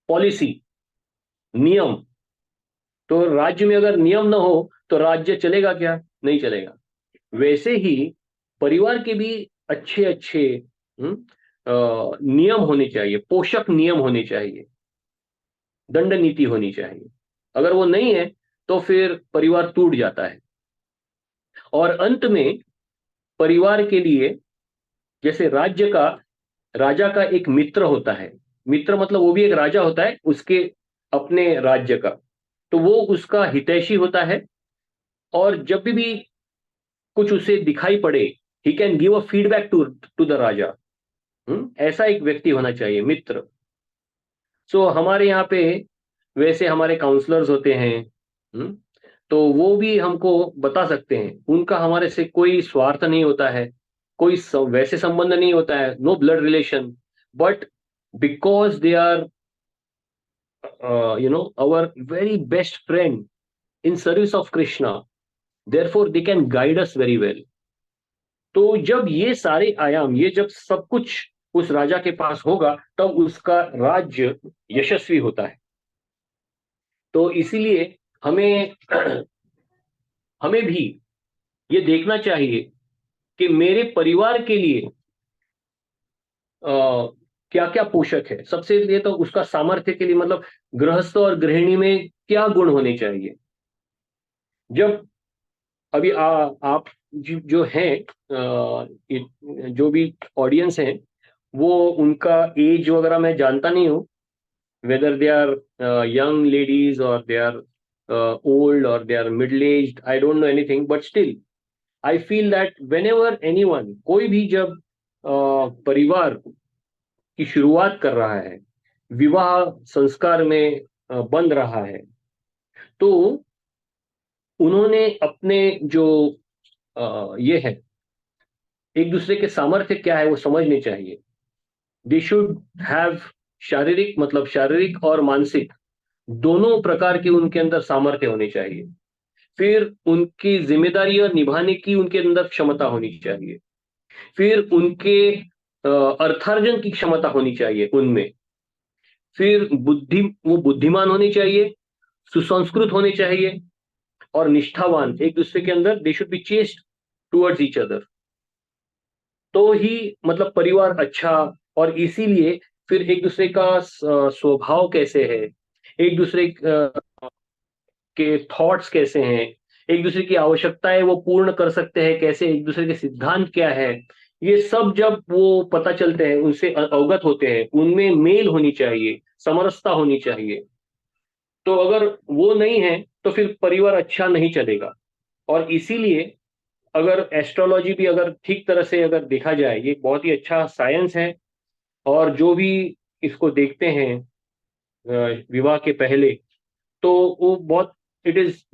[SPEAKER 2] पॉलिसी, नियम। तो राज्य में अगर नियम ना हो तो राज्य चलेगा क्या? नहीं चलेगा। वैसे ही परिवार के भी अच्छे अच्छे नियम होने चाहिए, पोषक नियम होने चाहिए, दंड नीति होनी चाहिए। अगर वो नहीं है तो फिर परिवार टूट जाता है। और अंत में परिवार के लिए, जैसे राज्य का, राजा का एक मित्र होता है। मित्र मतलब वो भी एक राजा होता है उसके अपने राज्य का। तो वो उसका हितैषी होता है, और जब भी कुछ उसे दिखाई पड़े, he can give a feedback to to the raja. ऐसा एक व्यक्ति होना चाहिए, मित्र। सो हमारे यहाँ पे वैसे हमारे काउंसलर्स होते हैं, तो वो भी हमको बता सकते हैं, उनका हमारे से कोई स्वार्थ नहीं होता है, कोई वैसे संबंध नहीं होता है, no blood relation, but because they are our very best friend in service of Krishna, therefore they can guide us very well. तो जब ये सारे आयाम, ये जब सब कुछ उस राजा के पास होगा, तब उसका राज्य यशस्वी होता है। तो इसीलिए हमें हमें भी ये देखना चाहिए कि मेरे परिवार के लिए क्या क्या पोषक है। सबसे लिए तो उसका सामर्थ्य के लिए, मतलब गृहस्थ और गृहिणी में क्या गुण होने चाहिए। जब अभी आप जो हैं, जो भी ऑडियंस हैं, वो उनका एज वगैरह मैं जानता नहीं हूँ, whether they are young ladies और दे आर ओल्ड और they are middle aged, I don't know anything, but still I feel that whenever anyone, कोई भी जब परिवार की शुरुआत कर रहा है, विवाह संस्कार में बन रहा है, तो उन्होंने अपने जो ये है, एक दूसरे के सामर्थ्य क्या है वो समझने चाहिए। दे शुड हैव शारीरिक, मतलब शारीरिक और मानसिक दोनों प्रकार के उनके अंदर सामर्थ्य होने चाहिए। फिर उनकी जिम्मेदारियां निभाने की उनके अंदर क्षमता होनी चाहिए। फिर उनके अर्थार्जन की क्षमता होनी चाहिए उनमें। फिर वो बुद्धिमान होने चाहिए, सुसंस्कृत होने चाहिए और निष्ठावान, एक दूसरे के अंदर दे should B chest towards each other. तो ही मतलब परिवार अच्छा। और इसीलिए फिर एक दूसरे का स्वभाव कैसे है, एक दूसरे के थॉट्स कैसे हैं, एक दूसरे की आवश्यकताएं वो पूर्ण कर सकते हैं कैसे, एक दूसरे के सिद्धांत क्या है, ये सब जब वो पता चलते हैं, उनसे अवगत होते हैं, उनमें मेल होनी चाहिए, समरसता होनी चाहिए। तो अगर वो नहीं है तो फिर परिवार अच्छा नहीं चलेगा। और इसीलिए अगर एस्ट्रोलॉजी भी अगर ठीक तरह से अगर देखा जाए, ये बहुत ही अच्छा साइंस है। और जो भी इसको देखते हैं विवाह के पहले, तो वो बहुत, it is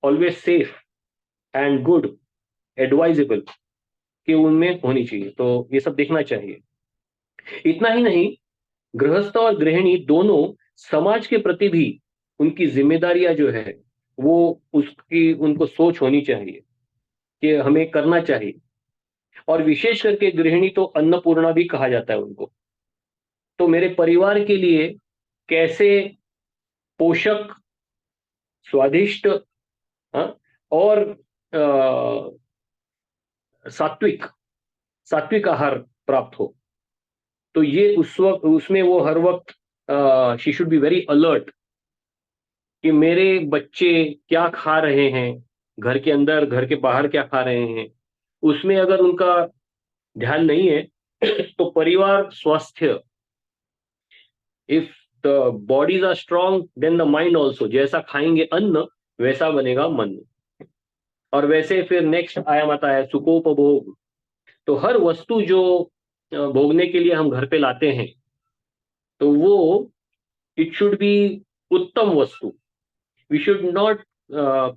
[SPEAKER 2] always safe and good, advisable कि उनमें होनी चाहिए। तो ये सब देखना चाहिए। इतना ही नहीं, गृहस्थ और गृहिणी दोनों समाज के प्रति भी उनकी जिम्मेदारियां जो है, वो उसकी उनको सोच होनी चाहिए कि हमें करना चाहिए। और विशेष करके गृहिणी तो अन्नपूर्णा भी कहा जाता है उनको। तो मेरे परिवार के लिए कैसे पोषक, स्वादिष्ट, हाँ, और सात्विक सात्विक आहार प्राप्त हो, तो ये उस वक्त उसमें वो हर वक्त she should be very alert कि मेरे बच्चे क्या खा रहे हैं, घर के अंदर घर के बाहर क्या खा रहे हैं। उसमें अगर उनका ध्यान नहीं है तो परिवार स्वास्थ्य, if the bodies are strong then the mind also, जैसा खाएंगे अन्न वैसा बनेगा मन। और वैसे फिर नेक्स्ट आयाम आता है सुखोपभोग। तो हर वस्तु जो भोगने के लिए हम घर पे लाते हैं, तो वो इट शुड बी उत्तम वस्तु। We should not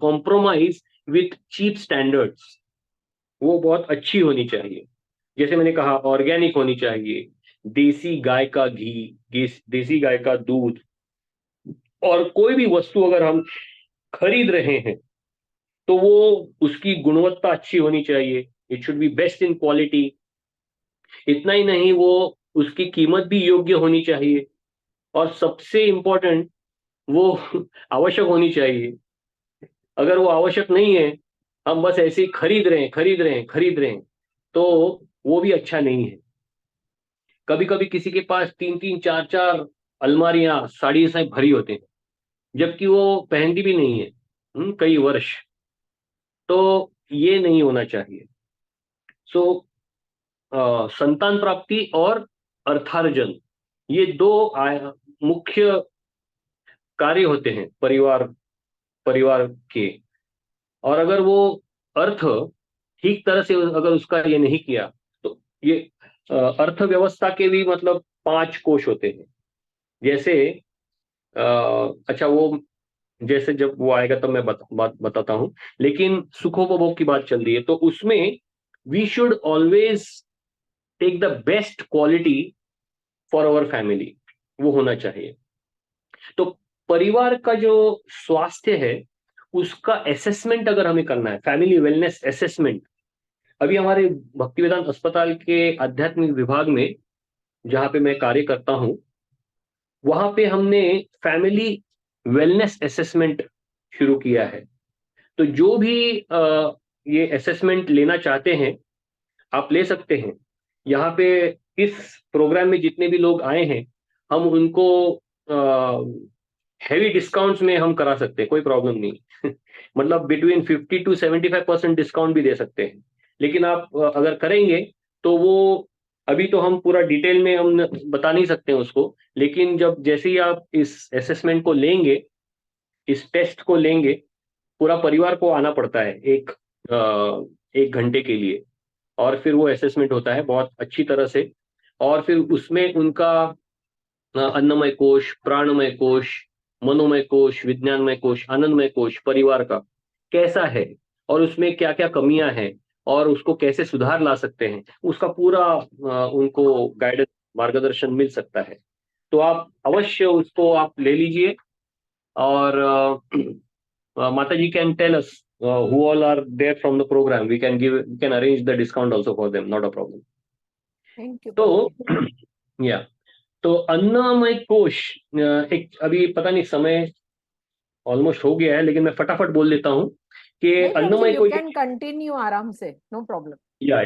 [SPEAKER 2] compromise with cheap standards. वो बहुत अच्छी होनी चाहिए। जैसे मैंने कहा, ऑर्गेनिक होनी चाहिए, देसी गाय का घी, देसी गाय का दूध। और कोई भी वस्तु अगर हम खरीद रहे हैं, तो वो उसकी गुणवत्ता अच्छी होनी चाहिए, it should B best in quality. इतना ही नहीं, वो उसकी कीमत भी योग्य होनी चाहिए। और सबसे इंपॉर्टेंट, वो आवश्यक होनी चाहिए। अगर वो आवश्यक नहीं है, हम बस ऐसे ही खरीद रहे हैं खरीद रहे हैं खरीद रहे हैं, तो वो भी अच्छा नहीं है। कभी कभी किसी के पास तीन तीन चार चार अलमारियां साड़ी से भरी होते हैं, जबकि वो पहनती भी नहीं है कई वर्ष। तो ये नहीं होना चाहिए। सो संतान प्राप्ति और अर्थार्जन, ये दो मुख्य कार्य होते हैं परिवार परिवार के। और अगर वो अर्थ ठीक तरह से अगर उसका ये नहीं किया, तो ये अर्थव्यवस्था के भी मतलब 5 कोश होते हैं। जैसे अच्छा वो जैसे जब वो आएगा तब मैं बात बताता हूँ, लेकिन सुखोपभोग की बात चल रही है तो उसमें we should always take the best quality for our family, वो होना चाहिए। तो परिवार का जो स्वास्थ्य है उसका असेसमेंट अगर हमें करना है, फैमिली वेलनेस असेसमेंट, अभी हमारे भक्तिवेदांत अस्पताल के आध्यात्मिक विभाग में जहाँ पे मैं कार्य करता हूँ, वहां पे हमने फैमिली वेलनेस असेसमेंट शुरू किया है। तो जो भी ये असेसमेंट लेना चाहते हैं आप ले सकते हैं। यहाँ पे इस प्रोग्राम में जितने भी लोग आए हैं हम उनको हैवी डिस्काउंट्स में हम करा सकते हैं, कोई प्रॉब्लम नहीं। मतलब बिटवीन 50 to 75% डिस्काउंट भी दे सकते हैं। लेकिन आप अगर करेंगे तो वो, अभी तो हम पूरा डिटेल में हम बता नहीं सकते हैं उसको, लेकिन जब जैसे ही आप इस असेसमेंट को लेंगे, इस टेस्ट को लेंगे, पूरा परिवार को आना पड़ता है एक घंटे के लिए, और फिर वो असेसमेंट होता है बहुत अच्छी तरह से। और फिर उसमें उनका अन्नमय कोश, प्राणमय कोश, मनोमय कोश, विज्ञानमय कोश, आनंदमय कोश परिवार का कैसा है और उसमें क्या क्या कमियां हैं और उसको कैसे सुधार ला सकते हैं, उसका पूरा उनको गाइडेंस, मार्गदर्शन मिल सकता है। तो आप अवश्य उसको आप ले लीजिए। और माता जी can tell us who all are there from the program, we can arrange the discount also for them, not a problem.
[SPEAKER 3] Thank you
[SPEAKER 2] तो
[SPEAKER 3] प्रभु।
[SPEAKER 2] या तो अन्नमय कोश, एक अभी पता नहीं समय ऑलमोस्ट हो गया है, लेकिन मैं फटाफट बोल देता हूँ कि
[SPEAKER 3] नहीं प्रभु जी,
[SPEAKER 2] अन्नमय
[SPEAKER 3] यू
[SPEAKER 2] कोश,
[SPEAKER 3] कैन कंटिन्यू आराम से, no problem.
[SPEAKER 2] Yeah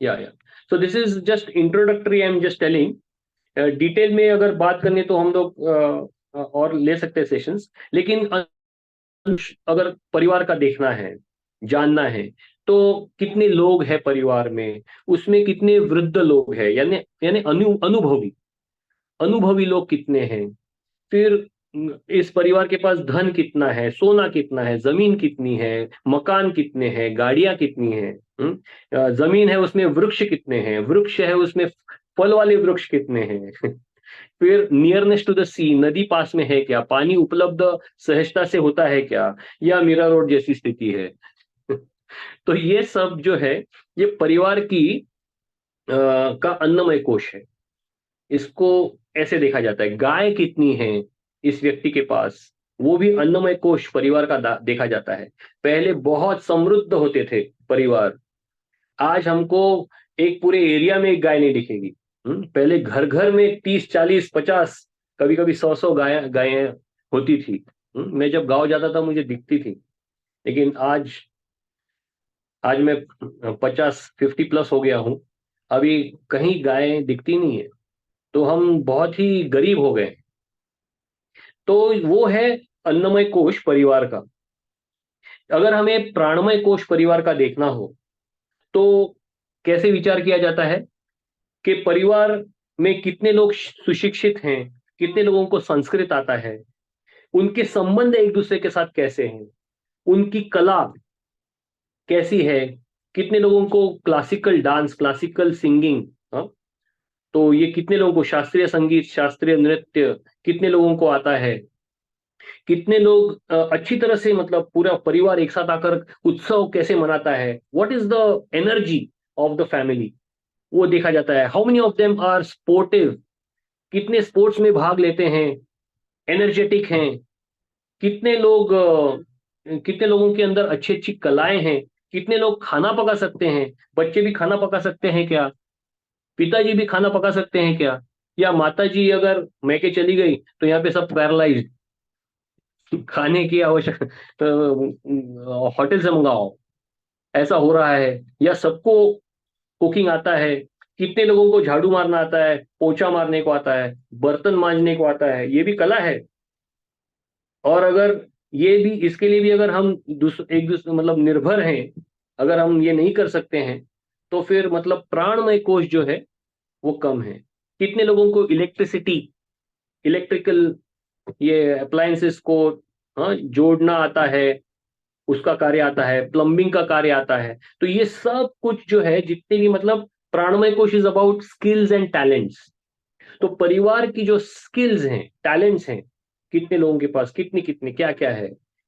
[SPEAKER 2] yeah so this is just introductory, I am just telling. Detail में अगर बात करनी है तो हम लोग और ले सकते हैं सेशंस, लेकिन अगर परिवार का देखना है, जानना है, तो कितने लोग हैं परिवार में, उसमें कितने वृद्ध लोग हैं, यानी यानी अनुभवी अनुभवी लोग कितने हैं, फिर इस परिवार के पास धन कितना है, सोना कितना है, जमीन कितनी है, मकान कितने हैं, गाड़ियां कितनी हैं, जमीन है उसमें वृक्ष कितने हैं, वृक्ष है उसमें फल वाले वृक्ष कितने हैं। फिर नियरनेस टू द सी, नदी पास में है क्या, पानी उपलब्ध सहजता से होता है क्या, या मीरा रोड जैसी स्थिति है। तो ये सब जो है ये परिवार की का अन्नमय कोश है। इसको ऐसे देखा जाता है, गाय कितनी है इस व्यक्ति के पास, वो भी अन्नमय कोश परिवार का देखा जाता है। पहले बहुत समृद्ध होते थे परिवार, आज हमको एक पूरे एरिया में एक गाय नहीं दिखेगी। पहले घर घर में 30 40 50, कभी कभी 100 गायें होती थी। मैं जब गांव जाता था मुझे दिखती थी, लेकिन आज आज मैं 50 50 प्लस हो गया हूं, अभी कहीं गायें दिखती नहीं है। तो हम बहुत ही गरीब हो गए। तो वो है अन्नमय कोश परिवार का। अगर हमें प्राणमय कोश परिवार का देखना हो तो कैसे विचार किया जाता है कि परिवार में कितने लोग सुशिक्षित हैं, कितने लोगों को संस्कृत आता है, उनके संबंध एक दूसरे के साथ कैसे हैं, उनकी कला कैसी है, कितने लोगों को क्लासिकल डांस, क्लासिकल सिंगिंग, तो ये कितने लोगों को शास्त्रीय संगीत, शास्त्रीय नृत्य कितने लोगों को आता है, कितने लोग अच्छी तरह से, मतलब पूरा परिवार एक साथ आकर उत्सव कैसे मनाता है, what is the energy of the family, वो देखा जाता है। How many of them are sportive, कितने स्पोर्ट्स में भाग लेते हैं, एनर्जेटिक हैं, कितने लोगों के अंदर अच्छी अच्छी कलाएं हैं, कितने लोग खाना पका सकते हैं, बच्चे भी खाना पका सकते हैं क्या, पिताजी भी खाना पका सकते हैं क्या, या माता जी अगर मैके चली गई तो यहाँ पे सब पैरालाइज्ड, खाने की आवश्यक तो होटल से मंगाओ, ऐसा हो रहा है। या सबको कुकिंग आता है, कितने लोगों को झाड़ू मारना आता है, पोछा मारने को आता है, बर्तन मांजने को आता है, ये भी कला है। और अगर ये भी, इसके लिए भी अगर हम एक दूसरे मतलब निर्भर हैं, अगर हम ये नहीं कर सकते हैं तो फिर मतलब प्राणमय कोश जो है वो कम है। कितने लोगों को इलेक्ट्रिसिटी, इलेक्ट्रिकल ये अप्लायंसेस को जोड़ना आता है, उसका कार्य आता है, प्लम्बिंग का कार्य आता है। तो ये सब कुछ जो है जितने भी मतलब प्राणमय कोश is about skills and talents. तो परिवार की जो स्किल्स हैं, टैलेंट्स हैं, कितने लोगों के पास कितनी कितनी क्या क्या है,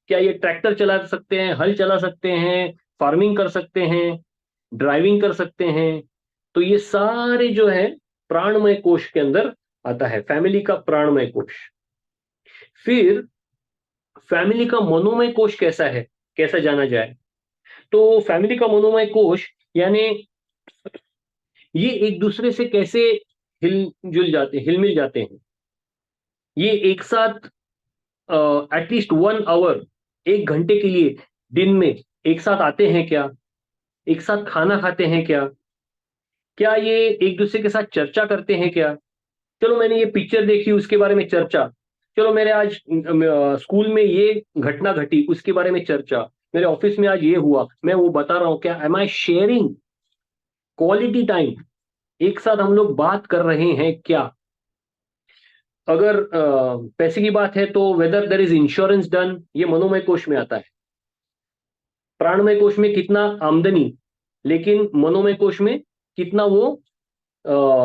[SPEAKER 2] क्या ये ट्रैक्टर चला सकते हैं, हल चला सकते हैं, फार्मिंग कर सकते हैं, ड्राइविंग कर सकते हैं, तो ये सारे जो है प्राणमय कोश के अंदर आता है, फैमिली का प्राणमय कोश। फिर फैमिली का मनोमय कोश कैसा है, कैसा जाना जाए? तो फैमिली का मनोमय कोश यानी ये एक दूसरे से कैसे हिलजुल जाते, हिलमिल जाते हैं, ये एक साथ एटलीस्ट 1 आवर, 1 घंटे के लिए दिन में एक साथ आते हैं क्या, एक साथ खाना खाते हैं क्या, क्या ये एक दूसरे के साथ चर्चा करते हैं क्या? चलो मैंने ये पिक्चर देखी उसके बारे में चर्चा, चलो मेरे आज स्कूल में ये घटना घटी उसके बारे में चर्चा, मेरे ऑफिस में आज ये हुआ मैं वो बता रहा हूं, क्या am I sharing quality time, एक साथ हम लोग बात कर रहे हैं क्या? अगर पैसे की बात है तो whether there is insurance done, ये मनोमय कोश में आता है। प्राणमय कोश में कितना आमदनी, लेकिन मनोमय कोश में कितना वो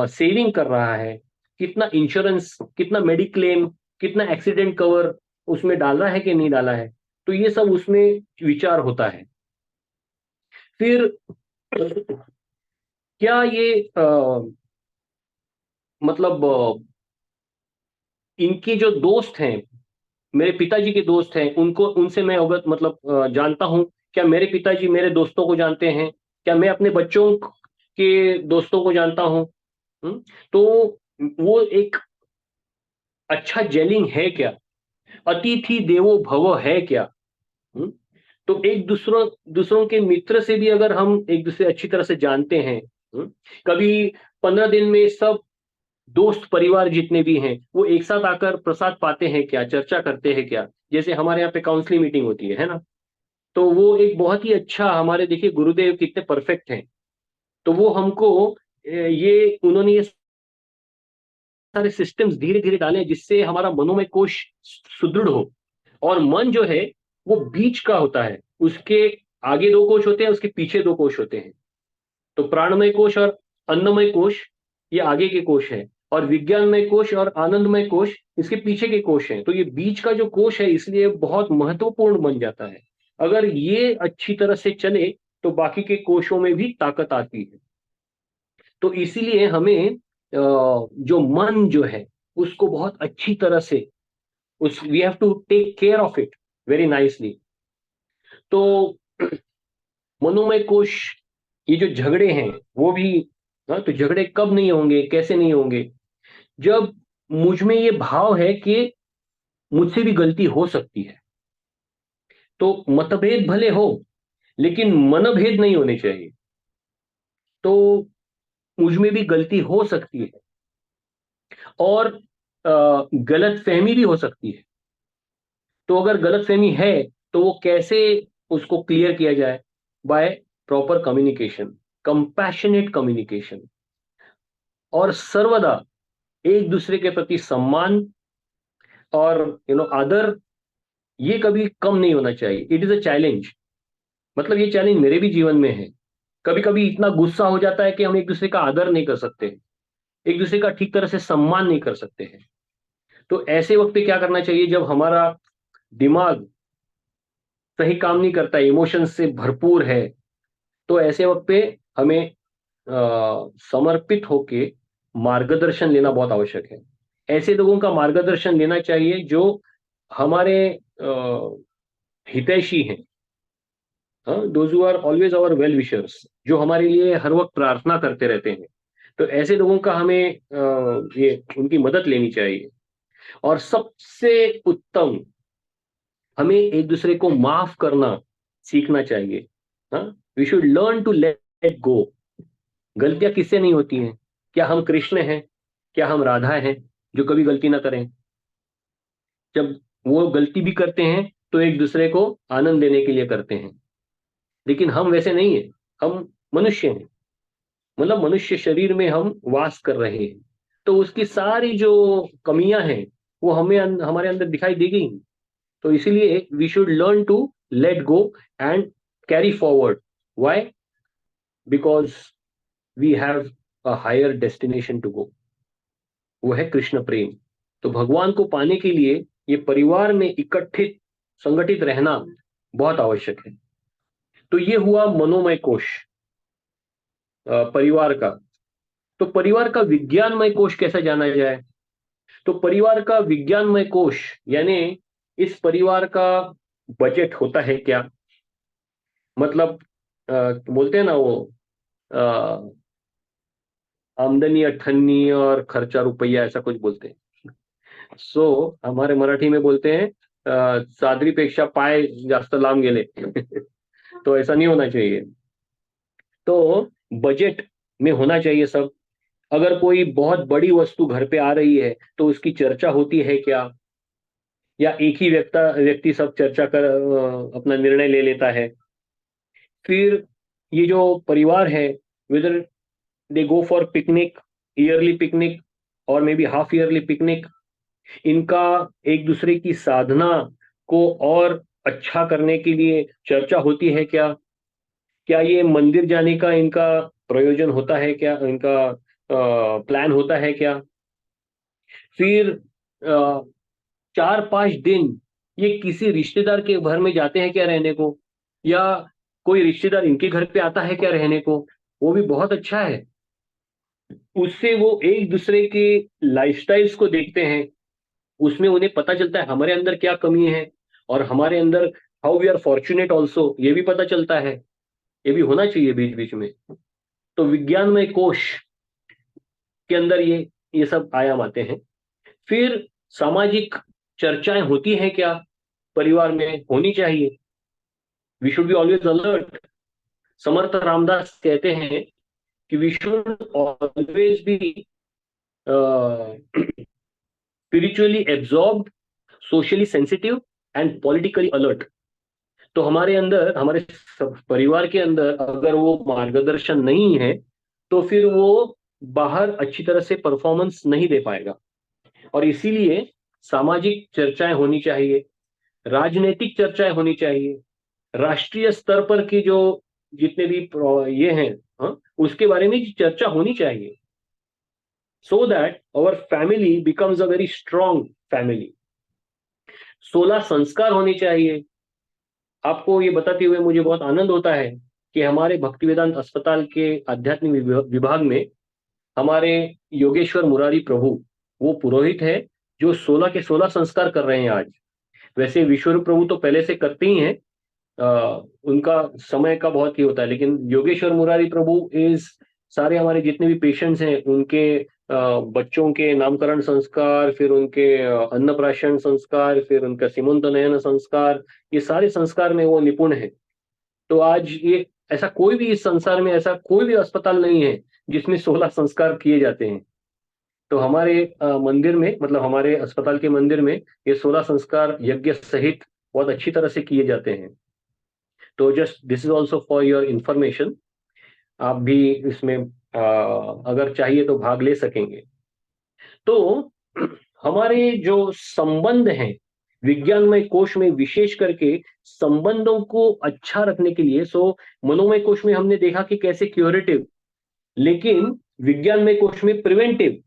[SPEAKER 2] सेविंग कर रहा है, कितना इंश्योरेंस, कितना मेडिक्लेम, कितना एक्सीडेंट कवर उसमें डाल रहा है कि नहीं डाला है, तो ये सब उसमें विचार होता है। फिर क्या ये मतलब इनके जो दोस्त हैं, मेरे पिताजी के दोस्त हैं, उनको उनसे मैं अवगत मतलब जानता हूं, क्या मेरे पिताजी मेरे दोस्तों को जानते हैं, क्या मैं अपने बच्चों के दोस्तों को जानता हूं? तो वो एक अच्छा जेलिंग है क्या, अतिथि देवो भव है क्या? हम्म? तो एक दूसरों दूसरों के मित्र से भी अगर हम एक दूसरे अच्छी तरह से जानते हैं, कभी 15 दिन में सब दोस्त परिवार जितने भी हैं वो एक साथ आकर प्रसाद पाते हैं क्या, चर्चा करते हैं क्या? जैसे हमारे यहाँ पे काउंसलिंग मीटिंग होती है ना, तो वो एक बहुत ही अच्छा, हमारे देखिए गुरुदेव कितने परफेक्ट हैं, तो वो हमको ये उन्होंने ये सारे सिस्टम्स धीरे धीरे डाले जिससे हमारा मनोमय कोश सुदृढ़ हो। और मन जो है वो बीच का होता है, उसके आगे 2 कोश होते हैं, उसके पीछे 2 कोश होते हैं। तो प्राणमय कोश और अन्नमय कोश ये आगे के कोश हैं, और विज्ञानमय कोश और आनंदमय कोश इसके पीछे के कोश हैं। तो ये बीच का जो कोश है इसलिए बहुत महत्वपूर्ण बन जाता है। अगर ये अच्छी तरह से चले तो बाकी के कोशों में भी ताकत आती है। तो इसीलिए हमें जो मन जो है उसको बहुत अच्छी तरह से उस we have to take care of it very nicely. तो मनोमय कोश, ये जो झगड़े हैं वो भी, हाँ, तो झगड़े कब नहीं होंगे, कैसे नहीं होंगे? जब मुझ में ये भाव है कि मुझसे भी गलती हो सकती है। तो मतभेद भले हो लेकिन मनभेद नहीं होने चाहिए। तो मुझ में भी गलती हो सकती है और गलत फहमी भी हो सकती है। तो अगर गलत फहमी है तो वो कैसे उसको क्लियर किया जाए? By proper communication, compassionate communication, और सर्वदा एक दूसरे के प्रति सम्मान और आदर, ये कभी कम नहीं होना चाहिए। इट इज अ चैलेंज, मतलब ये चैलेंज मेरे भी जीवन में है। कभी कभी इतना गुस्सा हो जाता है कि हम एक दूसरे का आदर नहीं कर सकते, एक दूसरे का ठीक तरह से सम्मान नहीं कर सकते हैं। तो ऐसे वक्त पे क्या करना चाहिए? जब हमारा दिमाग सही काम नहीं करता, इमोशंस से भरपूर है, तो ऐसे वक्त पे हमें समर्पित होके मार्गदर्शन लेना बहुत आवश्यक है। ऐसे लोगों का मार्गदर्शन लेना चाहिए जो हमारे हितैषी हैं, those who are always our well wishers, जो हमारे लिए हर वक्त प्रार्थना करते रहते हैं। तो ऐसे लोगों का हमें ये उनकी मदद लेनी चाहिए। और सबसे उत्तम, हमें एक दूसरे को माफ करना सीखना चाहिए। We should learn to let go. गलतियां किससे नहीं होती हैं? क्या हम कृष्ण हैं, क्या हम राधा हैं जो कभी गलती ना करें? जब वो गलती भी करते हैं तो एक दूसरे को आनंद देने के लिए करते हैं, लेकिन हम वैसे नहीं है। हम मनुष्य हैं, मतलब मनुष्य शरीर में हम वास कर रहे हैं, तो उसकी सारी जो कमियां हैं वो हमें हमारे अंदर दिखाई देगी। तो इसीलिए we should learn to let go and carry forward. Why? Because we have a higher destination to go. वो है कृष्ण प्रेम। तो भगवान को पाने के लिए ये परिवार में इकट्ठित संगठित रहना बहुत आवश्यक है। तो ये हुआ मनोमय कोश परिवार का। तो परिवार का विज्ञानमय कोश कैसे जाना जाए? तो परिवार का विज्ञानमय कोश यानी इस परिवार का बजट होता है क्या? मतलब बोलते हैं ना वो आमदनी अठन्नी और खर्चा रुपया, ऐसा कुछ बोलते हैं। हमारे मराठी में बोलते हैं सादरीपेक्षा पाय जास्त लांब गेले। तो ऐसा नहीं होना चाहिए। तो बजट में होना चाहिए सब। अगर कोई बहुत बड़ी वस्तु घर पे आ रही है तो उसकी चर्चा होती है क्या? या एक ही व्यक्ति सब चर्चा कर अपना निर्णय ले लेता है? फिर ये जो परिवार है, whether they go for picnic, yearly picnic और maybe half yearly picnic, इनका एक दूसरे की साधना को और अच्छा करने के लिए चर्चा होती है क्या? क्या ये मंदिर जाने का इनका प्रयोजन होता है क्या? इनका प्लान होता है क्या? फिर 4-5 दिन ये किसी रिश्तेदार के घर में जाते हैं क्या रहने को? या कोई रिश्तेदार इनके घर पे आता है क्या रहने को? वो भी बहुत अच्छा है। उससे वो एक दूसरे के लाइफस्टाइल्स को देखते हैं। उसमें उन्हें पता चलता है हमारे अंदर क्या कमी है और हमारे अंदर how we are fortunate also, ये भी पता चलता है। ये भी होना चाहिए बीच बीच में। तो विज्ञानमय कोश के अंदर ये सब आयाम आते हैं। फिर सामाजिक चर्चाएं होती हैं क्या? परिवार में होनी चाहिए। We should be always alert. Samarth Ramdas कहते हैं कि we should always be spiritually absorbed, socially sensitive and politically alert. तो हमारे अंदर, हमारे परिवार के अंदर अगर वो मार्गदर्शन नहीं है तो फिर वो बाहर अच्छी तरह से परफॉर्मेंस नहीं दे पाएगा। और इसीलिए सामाजिक चर्चाएं होनी चाहिए, राजनीतिक चर्चाएं होनी चाहिए, राष्ट्रीय स्तर पर की जो जितने भी ये हैं, हाँ, उसके बारे में चर्चा होनी चाहिए, so that our family becomes a very strong family. 16 संस्कार होने चाहिए। आपको ये बताते हुए मुझे बहुत आनंद होता है कि हमारे भक्तिवेदांत अस्पताल के आध्यात्मिक विभाग में हमारे योगेश्वर मुरारी प्रभु वो पुरोहित है जो 16 के 16 संस्कार कर रहे हैं आज। वैसे विश्वर प्रभु तो पहले से करते ही हैं, उनका समय का बहुत ही होता है, लेकिन योगेश्वर मुरारी प्रभु इज सारे हमारे जितने भी पेशेंट्स हैं उनके बच्चों के नामकरण संस्कार, फिर उनके अन्नप्राशन संस्कार, फिर उनका सीमंतनयन संस्कार, ये सारे संस्कार में वो निपुण है। तो आज ये ऐसा कोई भी इस संसार में ऐसा कोई भी अस्पताल नहीं है जिसमें 16 संस्कार किए जाते हैं। तो हमारे मंदिर में, मतलब हमारे अस्पताल के मंदिर में ये 16 संस्कार यज्ञ सहित बहुत अच्छी तरह से किए जाते हैं। तो just this is also for your information. आप भी इसमें अगर चाहिए तो भाग ले सकेंगे। तो हमारे जो संबंध हैं विज्ञानमय कोश में, विशेष करके संबंधों को अच्छा रखने के लिए, मनोमय कोश में हमने देखा कि कैसे क्यूरेटिव, लेकिन विज्ञानमय कोश में प्रिवेंटिव,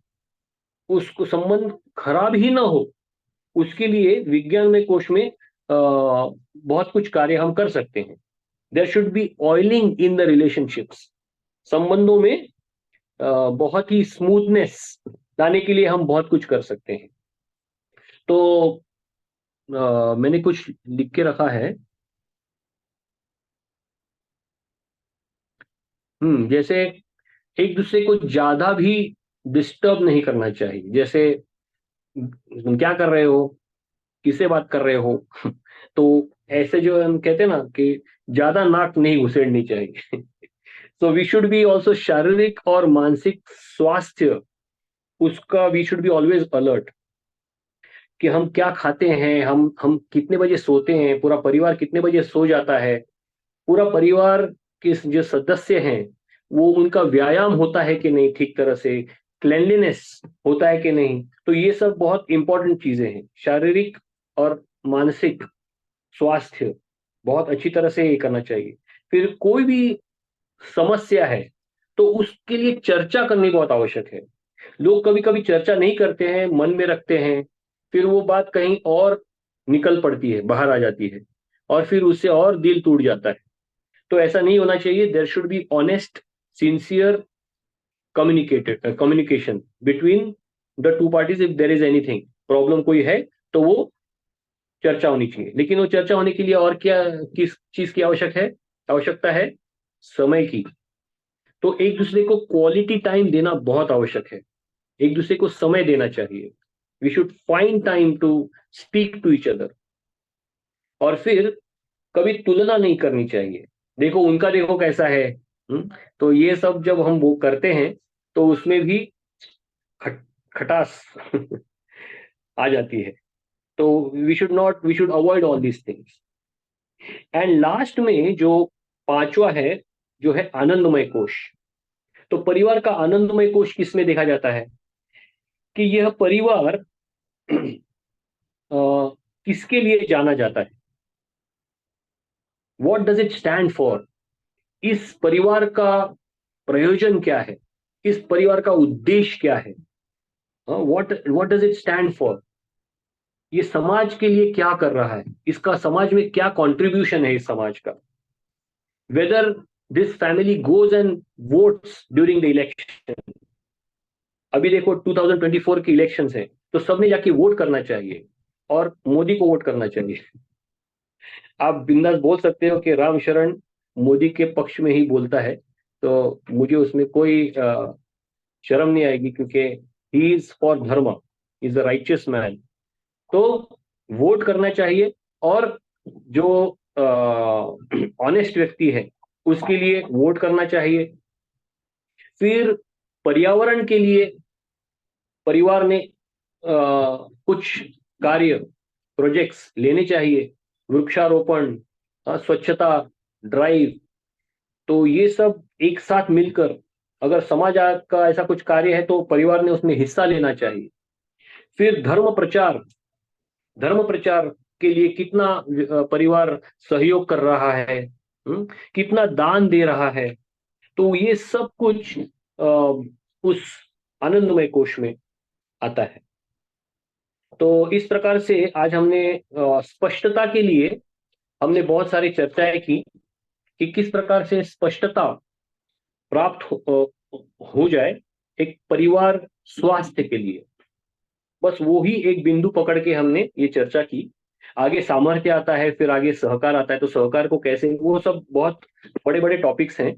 [SPEAKER 2] उसको संबंध खराब ही ना हो उसके लिए विज्ञानमय कोश में बहुत कुछ कार्य हम कर सकते हैं। There should be oiling in the relationships. संबंधों में बहुत ही स्मूथनेस लाने के लिए हम बहुत कुछ कर सकते हैं। तो मैंने कुछ लिख के रखा है। जैसे एक दूसरे को ज्यादा भी डिस्टर्ब नहीं करना चाहिए। जैसे तुम क्या कर रहे हो, किससे बात कर रहे हो? तो ऐसे जो हम कहते हैं ना कि ज्यादा नाक नहीं घुसेड़नी चाहिए। So we should be also शारीरिक और मानसिक स्वास्थ्य, उसका we should be always alert कि हम क्या खाते हैं, हम कितने बजे सोते हैं, पूरा परिवार कितने बजे सो जाता है, पूरा परिवार के जो सदस्य हैं वो उनका व्यायाम होता है कि नहीं ठीक तरह से, क्लेanलीनेस होता है कि नहीं। तो ये सब बहुत इंपॉर्टेंट चीजें हैं। शारीरिक और मानसिक स्वास्थ्य बहुत अच्छी तरह से ये करना चाहिए। फिर कोई भी समस्या है तो उसके लिए चर्चा करनी बहुत आवश्यक है। लोग कभी कभी चर्चा नहीं करते हैं, मन में रखते हैं, फिर वो बात कहीं और निकल पड़ती है, बाहर आ जाती है, और फिर उससे और दिल टूट जाता है। तो ऐसा नहीं होना चाहिए। There should be honest, sincere communication between the two parties. If there is anything problem कोई है तो वो चर्चा होनी चाहिए। लेकिन वो चर्चा होने के लिए और क्या, किस चीज की आवश्यकता है? समय की। तो एक दूसरे को क्वालिटी टाइम देना बहुत आवश्यक है। एक दूसरे को समय देना चाहिए। We should find time to speak to each other. और फिर कभी तुलना नहीं करनी चाहिए, देखो उनका देखो कैसा है। तो ये सब जब हम वो करते हैं तो उसमें भी खट, खटास आ जाती है। तो we should avoid all these things. And last में जो पांचवा है, जो है आनंदमय कोश। तो परिवार का आनंदमय कोश किसमें देखा जाता है? कि यह परिवार किसके लिए जाना जाता है? What does it stand for? इस परिवार का प्रयोजन क्या है? इस परिवार का उद्देश्य क्या है? What does it stand for? ये समाज के लिए क्या कर रहा है? इसका समाज में क्या कंट्रीब्यूशन है इस समाज का? Whether this family goes and votes during the election. अभी देखो 2024 की इलेक्शंस है, तो सबने जाके वोट करना चाहिए और मोदी को वोट करना चाहिए। आप बिंदास बोल सकते हो कि राम शरण मोदी के पक्ष में ही बोलता है, तो मुझे उसमें कोई शर्म नहीं आएगी, क्योंकि ही इज फॉर धर्म, इज अ राइचियस मैन। तो वोट करना चाहिए, और जो ऑनेस्ट व्यक्ति है उसके लिए वोट करना चाहिए। फिर पर्यावरण के लिए परिवार ने कुछ कार्य, प्रोजेक्ट्स लेने चाहिए। वृक्षारोपण, स्वच्छता ड्राइव। तो ये सब एक साथ मिलकर, अगर समाज का ऐसा कुछ कार्य है तो परिवार ने उसमें हिस्सा लेना चाहिए। फिर धर्म प्रचार के लिए कितना परिवार सहयोग कर रहा है, कितना दान दे रहा है। तो ये सब कुछ उस आनंदमय कोश में आता है। तो इस प्रकार से आज हमने स्पष्टता के लिए हमने बहुत सारी चर्चाएं की कि किस प्रकार से स्पष्टता प्राप्त हो जाए एक परिवार स्वास्थ्य के लिए। बस वो ही एक बिंदु पकड़ के हमने ये चर्चा की। आगे सामर्थ्य आता है, फिर आगे सहकार आता है। तो सहकार को कैसे, वो सब बहुत बड़े बड़े टॉपिक्स हैं।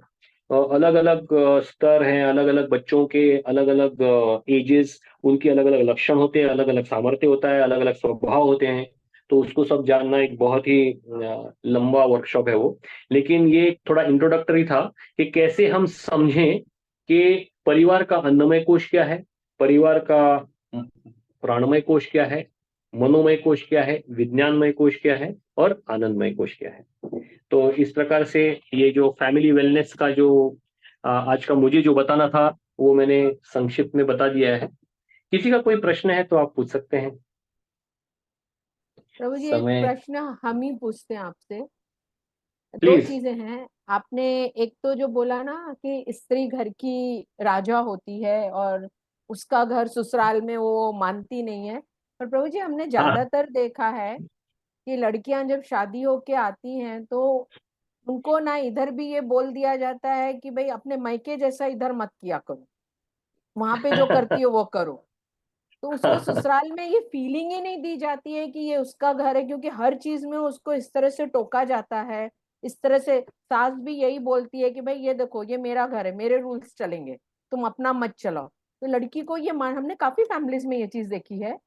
[SPEAKER 2] अलग अलग स्तर हैं, अलग अलग बच्चों के अलग अलग एजेस, उनके अलग अलग लक्षण होते हैं, अलग अलग सामर्थ्य होता है, अलग अलग स्वभाव होते हैं। तो उसको सब जानना एक बहुत ही लंबा वर्कशॉप है वो। लेकिन ये थोड़ा इंट्रोडक्टरी था कि कैसे हम समझें कि परिवार का अन्नमय कोश क्या है, परिवार का प्राणमय कोश क्या है, मनोमय कोश क्या है, विज्ञानमय कोश क्या है, और आनंदमय कोश क्या है। तो इस प्रकार से ये जो फैमिली वेलनेस का जो आज का मुझे जो बताना था वो मैंने संक्षिप्त में बता दिया है। किसी का कोई प्रश्न है तो आप पूछ सकते हैं।
[SPEAKER 3] प्रभु जी, एक
[SPEAKER 2] समय
[SPEAKER 3] प्रश्न हम ही पूछते हैं आपसे। दो
[SPEAKER 2] प्लीज।
[SPEAKER 3] चीजें हैं। आपने एक तो जो बोला ना कि स्त्री घर की राजा होती है और उसका घर ससुराल में वो मानती नहीं है, पर प्रभु जी हमने
[SPEAKER 2] हाँ।
[SPEAKER 3] ज्यादातर देखा है कि लड़कियां जब शादी होके आती हैं तो उनको ना इधर भी ये बोल दिया जाता है कि भाई अपने मायके जैसा इधर मत किया करो, वहां पे जो करती हो वो करो। तो उसको ससुराल में ये फीलिंग ही नहीं दी जाती है कि ये उसका घर है, क्योंकि हर चीज में उसको इस तरह से टोका जाता है। इस तरह से सास भी यही बोलती है कि भाई ये देखो ये मेरा घर है, मेरे रूल्स चलेंगे, तुम अपना मत चलाओ। तो लड़की को ये मान, हमने काफी फैमिलीज में ये चीज देखी है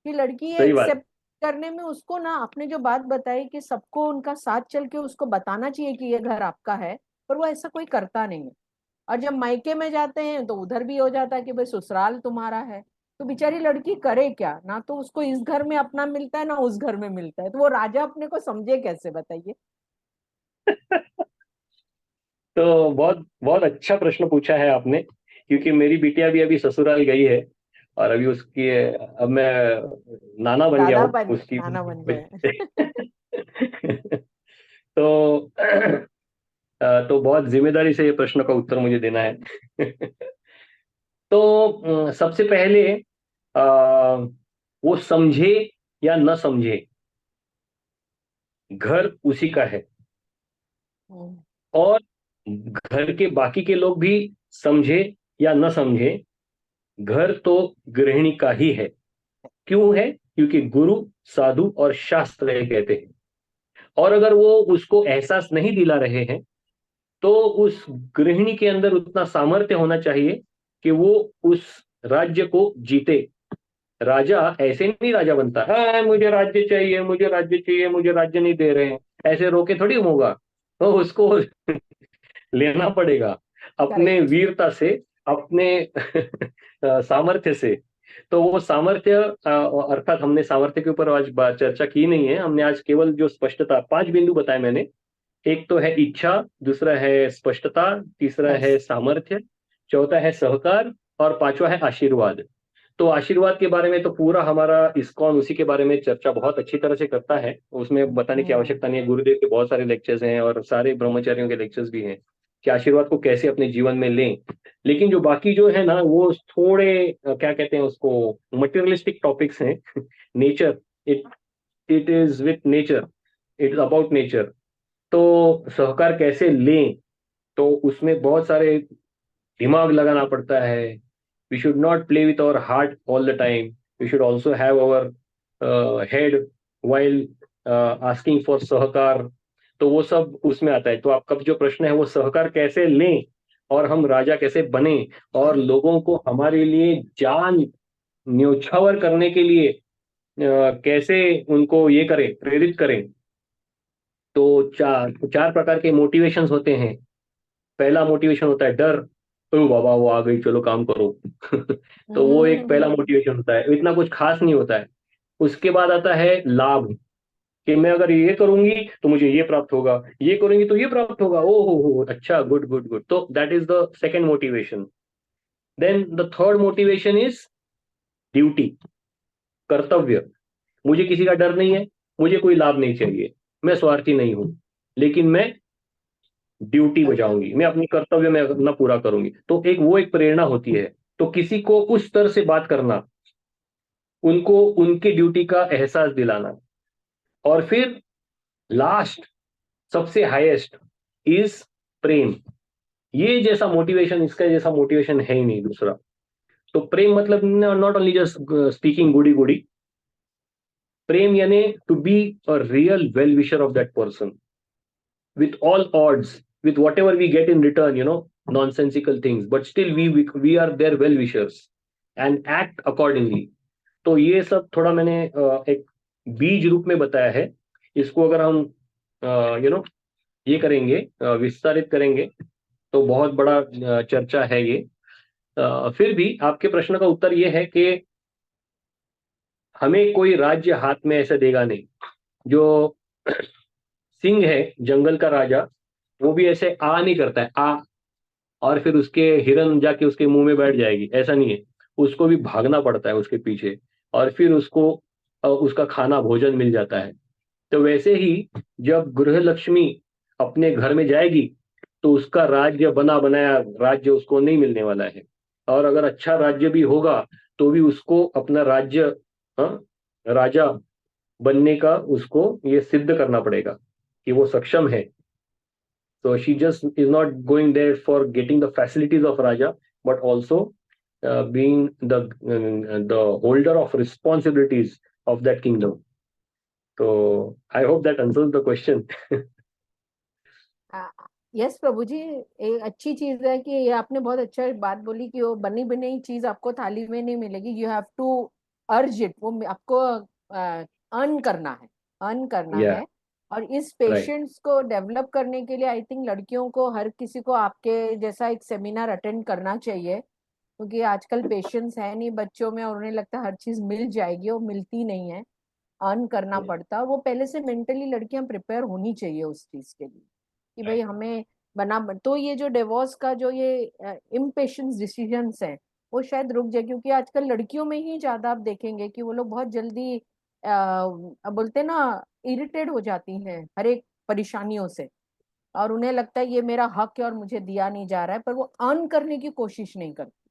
[SPEAKER 3] कि लड़की ये
[SPEAKER 2] सही बात।
[SPEAKER 3] एक्सेप्ट करने में उसको ना, आपने जो बात बताई कि सबको उनका साथ चल के उसको बताना चाहिए कि ये घर आपका है, पर वो ऐसा कोई करता नहीं है। और जब मायके में जाते हैं तो उधर भी हो जाता है कि भाई ससुराल तुम्हारा है। तो बेचारी लड़की करे क्या, ना तो उसको इस घर में अपना मिलता है ना उस घर में मिलता है, तो वो राजा अपने को समझे कैसे, बताइए।
[SPEAKER 2] तो बहुत बहुत अच्छा प्रश्न पूछा है आपने, क्योंकि मेरी बिटिया भी अभी ससुराल गई है, और अभी उसकी अब मैं नाना बन गया
[SPEAKER 3] दादा
[SPEAKER 2] हूँ
[SPEAKER 3] बन
[SPEAKER 2] उसकी।
[SPEAKER 3] नाना बन गए।
[SPEAKER 2] तो तो बहुत जिम्मेदारी से ये प्रश्न का उत्तर मुझे देना है। तो सबसे पहले वो समझे या न समझे, घर उसी का है।
[SPEAKER 3] हम्म,
[SPEAKER 2] और घर के बाकी के लोग भी समझे या न समझे, घर तो गृहिणी का ही है। क्यों है? क्योंकि गुरु, साधु और शास्त्र ये कहते हैं। और अगर वो उसको एहसास नहीं दिला रहे हैं, तो उस गृहिणी के अंदर उतना सामर्थ्य होना चाहिए कि वो उस राज्य को जीते। राजा ऐसे नहीं राजा बनता है, मुझे राज्य चाहिए, मुझे राज्य चाहिए, मुझे राज्य नहीं दे रहे हैं, ऐसे रोके थोड़ी होगा। तो उसको लेना पड़ेगा अपने
[SPEAKER 3] करेक्ट।
[SPEAKER 2] वीरता से, अपने सामर्थ्य से। तो वो सामर्थ्य, अर्थात हमने सामर्थ्य के ऊपर आज चर्चा की नहीं है, हमने आज केवल जो स्पष्टता, 5 बिंदु बताए मैंने। एक तो है इच्छा, दूसरा है स्पष्टता, तीसरा
[SPEAKER 3] यस।
[SPEAKER 2] है सामर्थ्य, चौथा है सहकार, और पांचवा है आशीर्वाद। तो आशीर्वाद के बारे में तो पूरा हमारा इस्कॉन उसी के बारे में चर्चा बहुत अच्छी तरह से करता है, उसमें बताने की
[SPEAKER 3] हम्म।
[SPEAKER 2] आवश्यकता नहीं है। गुरुदेव के बहुत सारे लेक्चर्स हैं और सारे ब्रह्मचारियों के लेक्चर्स भी हैं कि आशीर्वाद को कैसे अपने जीवन में लें। लेकिन जो बाकी जो है ना, वो थोड़े क्या कहते हैं उसको, मटेरियलिस्टिक टॉपिक्स हैं। Nature, it it is with nature, it is about nature. तो सहकार कैसे लें, तो उसमें बहुत सारे दिमाग लगाना पड़ता है। We should not play with our heart all the time, we should also have our head while asking for sahakar. तो वो सब उसमें आता है। तो आपका जो प्रश्न है वो सहकार कैसे लें और हम राजा कैसे बने, और लोगों को हमारे लिए जान न्योछावर करने के लिए कैसे उनको ये करें, प्रेरित करें। तो चार चार प्रकार के मोटिवेशंस होते हैं। पहला मोटिवेशन होता है डर, ओ बाबा वो आ गई चलो काम करो। तो वो एक पहला
[SPEAKER 3] हम्म।
[SPEAKER 2] मोटिवेशन होता है, इतना कुछ खास नहीं होता है। उसके बाद आता है लाभ, कि मैं अगर ये करूंगी तो मुझे ये प्राप्त होगा, ये करूंगी तो ये प्राप्त होगा, ओ हो अच्छा, गुड गुड गुड। तो that is the second motivation. Then the third motivation is duty, कर्तव्य। मुझे किसी का डर नहीं है, मुझे कोई लाभ नहीं चाहिए, मैं स्वार्थी नहीं हूं, लेकिन मैं ड्यूटी बजाऊंगी, मैं अपनी कर्तव्य में अपना पूरा करूंगी। तो एक वो एक प्रेरणा होती है। तो किसी को उस तरह से बात करना, उनको उनकी ड्यूटी का एहसास दिलाना। और फिर लास्ट, सबसे हाईएस्ट इज प्रेम। ये जैसा मोटिवेशन, इसका जैसा मोटिवेशन है ही नहीं दूसरा। तो प्रेम मतलब not only just speaking goody goody. प्रेम यानी to be a real well wisher of that person, with all odds, with whatever we get in return, nonsensical things, but still we are their well wishers and act accordingly. तो ये सब थोड़ा मैंने एक बीज रूप में बताया है। इसको अगर हम ये करेंगे, विस्तारित करेंगे, तो बहुत बड़ा चर्चा है ये। फिर भी आपके प्रश्न का उत्तर ये है कि हमें कोई राज्य हाथ में ऐसा देगा नहीं। जो सिंह है, जंगल का राजा, वो भी ऐसे आ नहीं करता है, आ और फिर उसके हिरन जाके उसके मुंह में बैठ जाएगी, ऐसा नहीं है। उसको भी भागना पड़ता है उसके पीछे, और फिर उसको उसका खाना भोजन मिल जाता है। तो वैसे ही जब गृह लक्ष्मी अपने घर में जाएगी, तो उसका राज्य बना बनाया राज्य उसको नहीं मिलने वाला है। और अगर अच्छा राज्य भी होगा, तो भी उसको अपना राज्य, हाँ, राजा बनने का उसको ये सिद्ध करना पड़ेगा कि वो सक्षम है। So she just is not going there for getting the facilities of Raja, but also being the holder of responsibilities of that kingdom. So I hope that answers the question.
[SPEAKER 3] Yes प्रभु जी, एक अच्छी चीज है कि ये आपने बहुत अच्छा बात बोली कि वो बनी बनाई चीज आपको थाली में नहीं मिलेगी, you have to earn it, वो आपको अर्न करना है, अर्न करना
[SPEAKER 2] Yeah,
[SPEAKER 3] है। और इस
[SPEAKER 2] right.
[SPEAKER 3] पेशेंस को डेवलप करने के लिए आई थिंक लड़कियों को, हर किसी को आपके जैसा एक सेमिनार अटेंड करना चाहिए, क्योंकि आजकल पेशेंस है नहीं बच्चों में और उन्हें लगता है हर चीज मिल जाएगी, वो मिलती नहीं है, अर्न करना
[SPEAKER 2] Yeah,
[SPEAKER 3] पड़ता है। और वो पहले से मेंटली लड़कियां प्रिपेयर होनी चाहिए उस चीज के लिए कि भाई
[SPEAKER 2] right.
[SPEAKER 3] हमें तो ये जो डिवोर्स का जो ये इम्पेशंस डिसीजंस हैं वो शायद रुक जाए, क्योंकि आजकल लड़कियों में ही ज्यादा आप देखेंगे कि वो लोग बहुत जल्दी बोलते हैं ना, इरिटेट हो जाती हैं हर एक परेशानियों से, और उन्हें लगता है ये मेरा हक है और मुझे दिया नहीं जा रहा है, पर वो अर्न करने की कोशिश नहीं करती।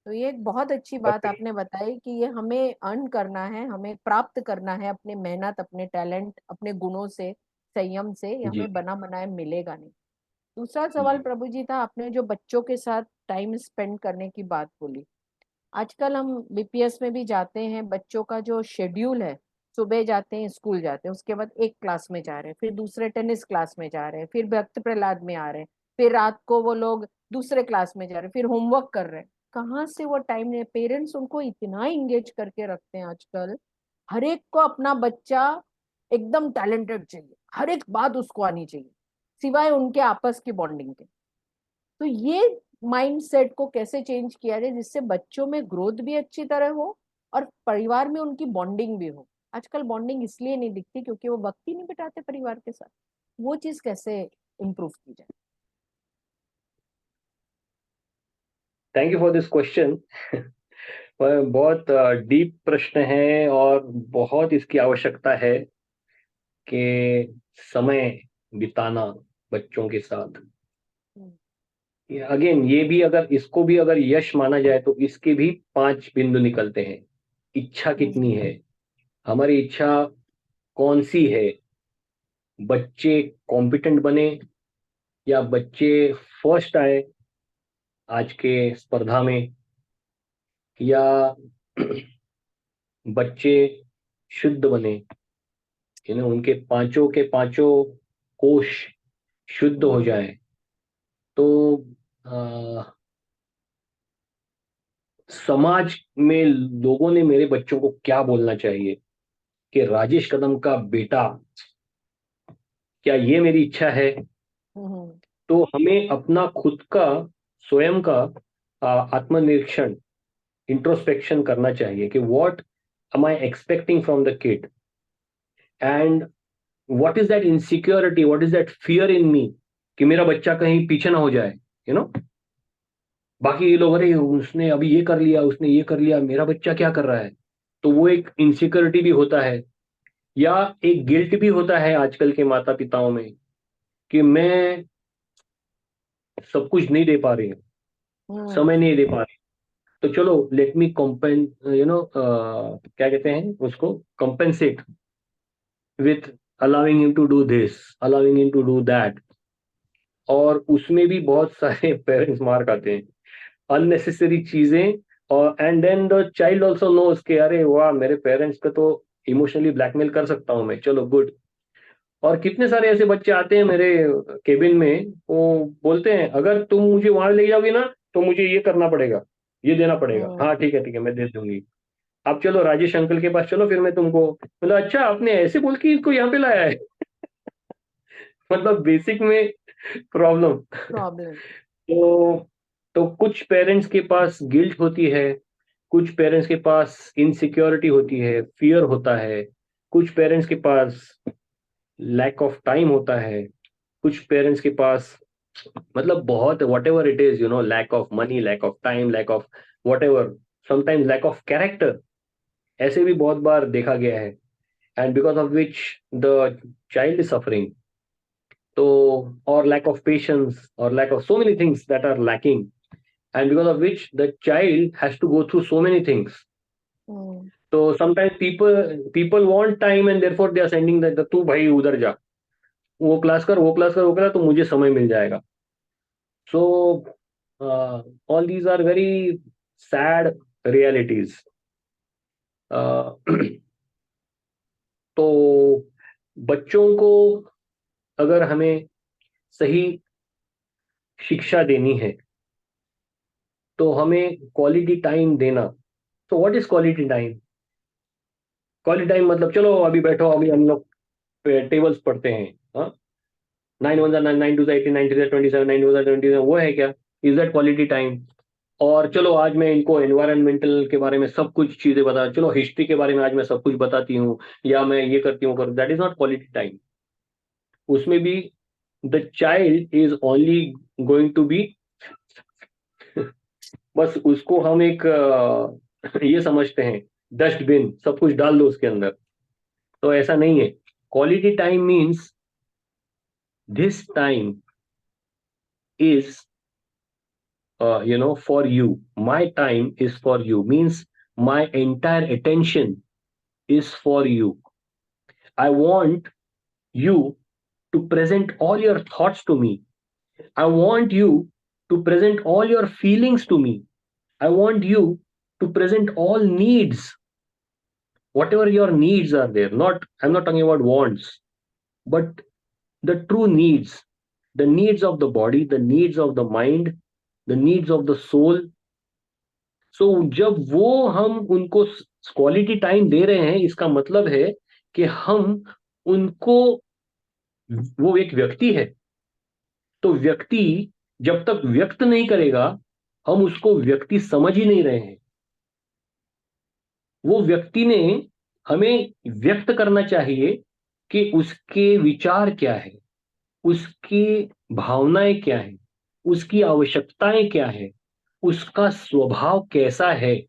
[SPEAKER 3] तो ये एक बहुत अच्छी बात
[SPEAKER 2] Okay.
[SPEAKER 3] आपने बताई कि ये हमें अर्न करना है, हमें प्राप्त करना है अपने मेहनत, अपने टैलेंट, अपने गुणों से, संयम से, ये
[SPEAKER 2] जी
[SPEAKER 3] हमें बना बनाया मिलेगा नहीं। दूसरा सवाल
[SPEAKER 2] जी
[SPEAKER 3] प्रभु जी था, आपने जो बच्चों के साथ टाइम स्पेंड करने की बात बोली। आजकल हम बीपीएस में भी जाते हैं, बच्चों का जो शेड्यूल है, सुबह जाते हैं, स्कूल जाते हैं, उसके बाद एक क्लास में जा रहे हैं, फिर दूसरे टेनिस क्लास में जा रहे हैं, फिर भक्त प्रहलाद में आ रहे हैं, फिर रात को वो लोग दूसरे क्लास में जा रहे हैं, फिर होमवर्क कर रहे हैं। कहाँ से वो टाइम है? पेरेंट्स उनको इतना इंगेज करके रखते हैं आजकल, हर एक को अपना बच्चा एकदम टैलेंटेड चाहिए, हर एक बात उसको आनी चाहिए, सिवाय उनके आपस की बॉन्डिंग के। तो ये माइंडसेट को कैसे चेंज किया जाए जिससे बच्चों में ग्रोथ भी अच्छी तरह हो और परिवार में उनकी बॉन्डिंग भी हो? आजकल बॉन्डिंग इसलिए नहीं दिखती क्योंकि वो वक्त ही नहीं बिताते परिवार के साथ। वो चीज कैसे इम्प्रूव की जाए?
[SPEAKER 2] Thank you for this question. बहुत डीप प्रश्न है और बहुत इसकी आवश्यकता है कि समय बिताना बच्चों के साथ।
[SPEAKER 3] हम्म,
[SPEAKER 2] अगेन ये भी, अगर इसको भी अगर यश माना जाए तो इसके भी 5 बिंदु निकलते हैं। इच्छा कितनी
[SPEAKER 3] हम्म,
[SPEAKER 2] है, हमारी इच्छा कौन सी है, बच्चे कॉम्पिटेंट बने या बच्चे फर्स्ट आए आज के स्पर्धा में, या बच्चे शुद्ध बने, उनके पांचों के पांचों कोश शुद्ध हो
[SPEAKER 3] हम्म,
[SPEAKER 2] जाए। तो आ, समाज में लोगों ने मेरे बच्चों को क्या बोलना चाहिए कि राजेश कदम का बेटा, क्या ये मेरी इच्छा है?
[SPEAKER 3] हम्म,
[SPEAKER 2] तो हमें अपना खुद का, स्वयं का आत्मनिरीक्षण, इंट्रोस्पेक्शन करना चाहिए कि what am I expecting from the kid, and what is that insecurity, what is that fear in me कि मेरा बच्चा कहीं पीछे ना हो जाए। यू नो बाकी ये लोग, अरे उसने अभी ये कर लिया, उसने ये कर लिया, मेरा बच्चा क्या कर रहा है? तो वो एक इनसिक्योरिटी भी होता है, या एक गिल्ट भी होता है आजकल के माता पिताओं में कि मैं सब कुछ नहीं दे पा रही हूँ,
[SPEAKER 3] हम्म,
[SPEAKER 2] समय नहीं दे पा रही। तो चलो, लेट मी कॉम्पेन क्या कहते हैं उसको, compensate with allowing him to do this, allowing him to do that. और उसमें भी बहुत सारे पेरेंट्स मार खाते हैं, अननेसेसरी चीजें। और and then the child also knows के अरे वाह, मेरे पेरेंट्स को तो इमोशनली ब्लैकमेल कर सकता हूँ मैं, चलो गुड। और कितने सारे ऐसे बच्चे आते हैं मेरे केबिन में, वो बोलते हैं अगर तुम मुझे वहां ले जाओगे ना तो मुझे ये करना पड़ेगा, ये देना पड़ेगा।
[SPEAKER 3] हम्म,
[SPEAKER 2] हाँ ठीक है मैं दे दूंगी। आप चलो राजेश अंकल के पास चलो, फिर मैं तुमको, मतलब अच्छा आपने ऐसे बोल के इसको यहाँ पे लाया है। मतलब बेसिक में प्रॉब्लम।
[SPEAKER 3] प्रॉब्लम।
[SPEAKER 2] तो कुछ पेरेंट्स के पास गिल्ट होती है, कुछ पेरेंट्स के पास इनसिक्योरिटी होती है, फियर होता है, कुछ पेरेंट्स के पास लैक ऑफ टाइम होता है, कुछ पेरेंट्स के पास मतलब बहुत, whatever it is, lack of money, lack of time, lack of whatever, sometimes lack of character, ऐसे भी बहुत बार देखा गया है। And because of which the child is suffering. तो और लैक ऑफ पेशेंस और lack of so many things that are lacking, and because of which the child has to go through so many things.
[SPEAKER 3] Hmm,
[SPEAKER 2] So sometimes people want time and therefore they are sending that तू भाई उधर जा, वो class कर, वो class कर, वो करा तो मुझे समय मिल जाएगा। So all these are very sad realities. uh, तो बच्चों को अगर हमें सही शिक्षा देनी है तो हमें क्वालिटी टाइम देना। तो what is quality time? Quality time मतलब चलो अभी बैठो, अभी हम लोग टेबल्स पढ़ते हैं, हाँ, 9 1 9 9 2 18 9 3 27 9 2 27, वो है क्या? Is that quality time? और चलो आज मैं इनको एनवायरमेंटल के बारे में सब कुछ चीजें बता, चलो हिस्ट्री के बारे में आज मैं सब कुछ बताती हूँ, या मैं ये करती हूँ, कर, that is not quality time. उसमें भी the child is only going to be, बस उसको हम एक ये समझते हैं, डस्टबिन, सब कुछ डाल दो उसके अंदर। तो ऐसा नहीं है। Quality time means this time is for you. My time is for you. Means my entire attention is for you. I want you to present all your thoughts to me. I want you to present all your feelings to me. I want you to present all needs, whatever your needs are there. I'm not talking about wants, but the true needs, the needs of the body, the needs of the mind, the needs of the soul. सो जब वो हम उनको quality time दे रहे हैं, इसका मतलब है कि हम उनको, वो एक व्यक्ति है, तो व्यक्ति जब तक व्यक्त नहीं करेगा, हम उसको व्यक्ति समझ ही नहीं रहे हैं। वो व्यक्ति ने हमें व्यक्त करना चाहिए कि उसके विचार क्या है, उसकी भावनाएं क्या है, उसकी आवश्यकताएं क्या है, उसका स्वभाव कैसा है,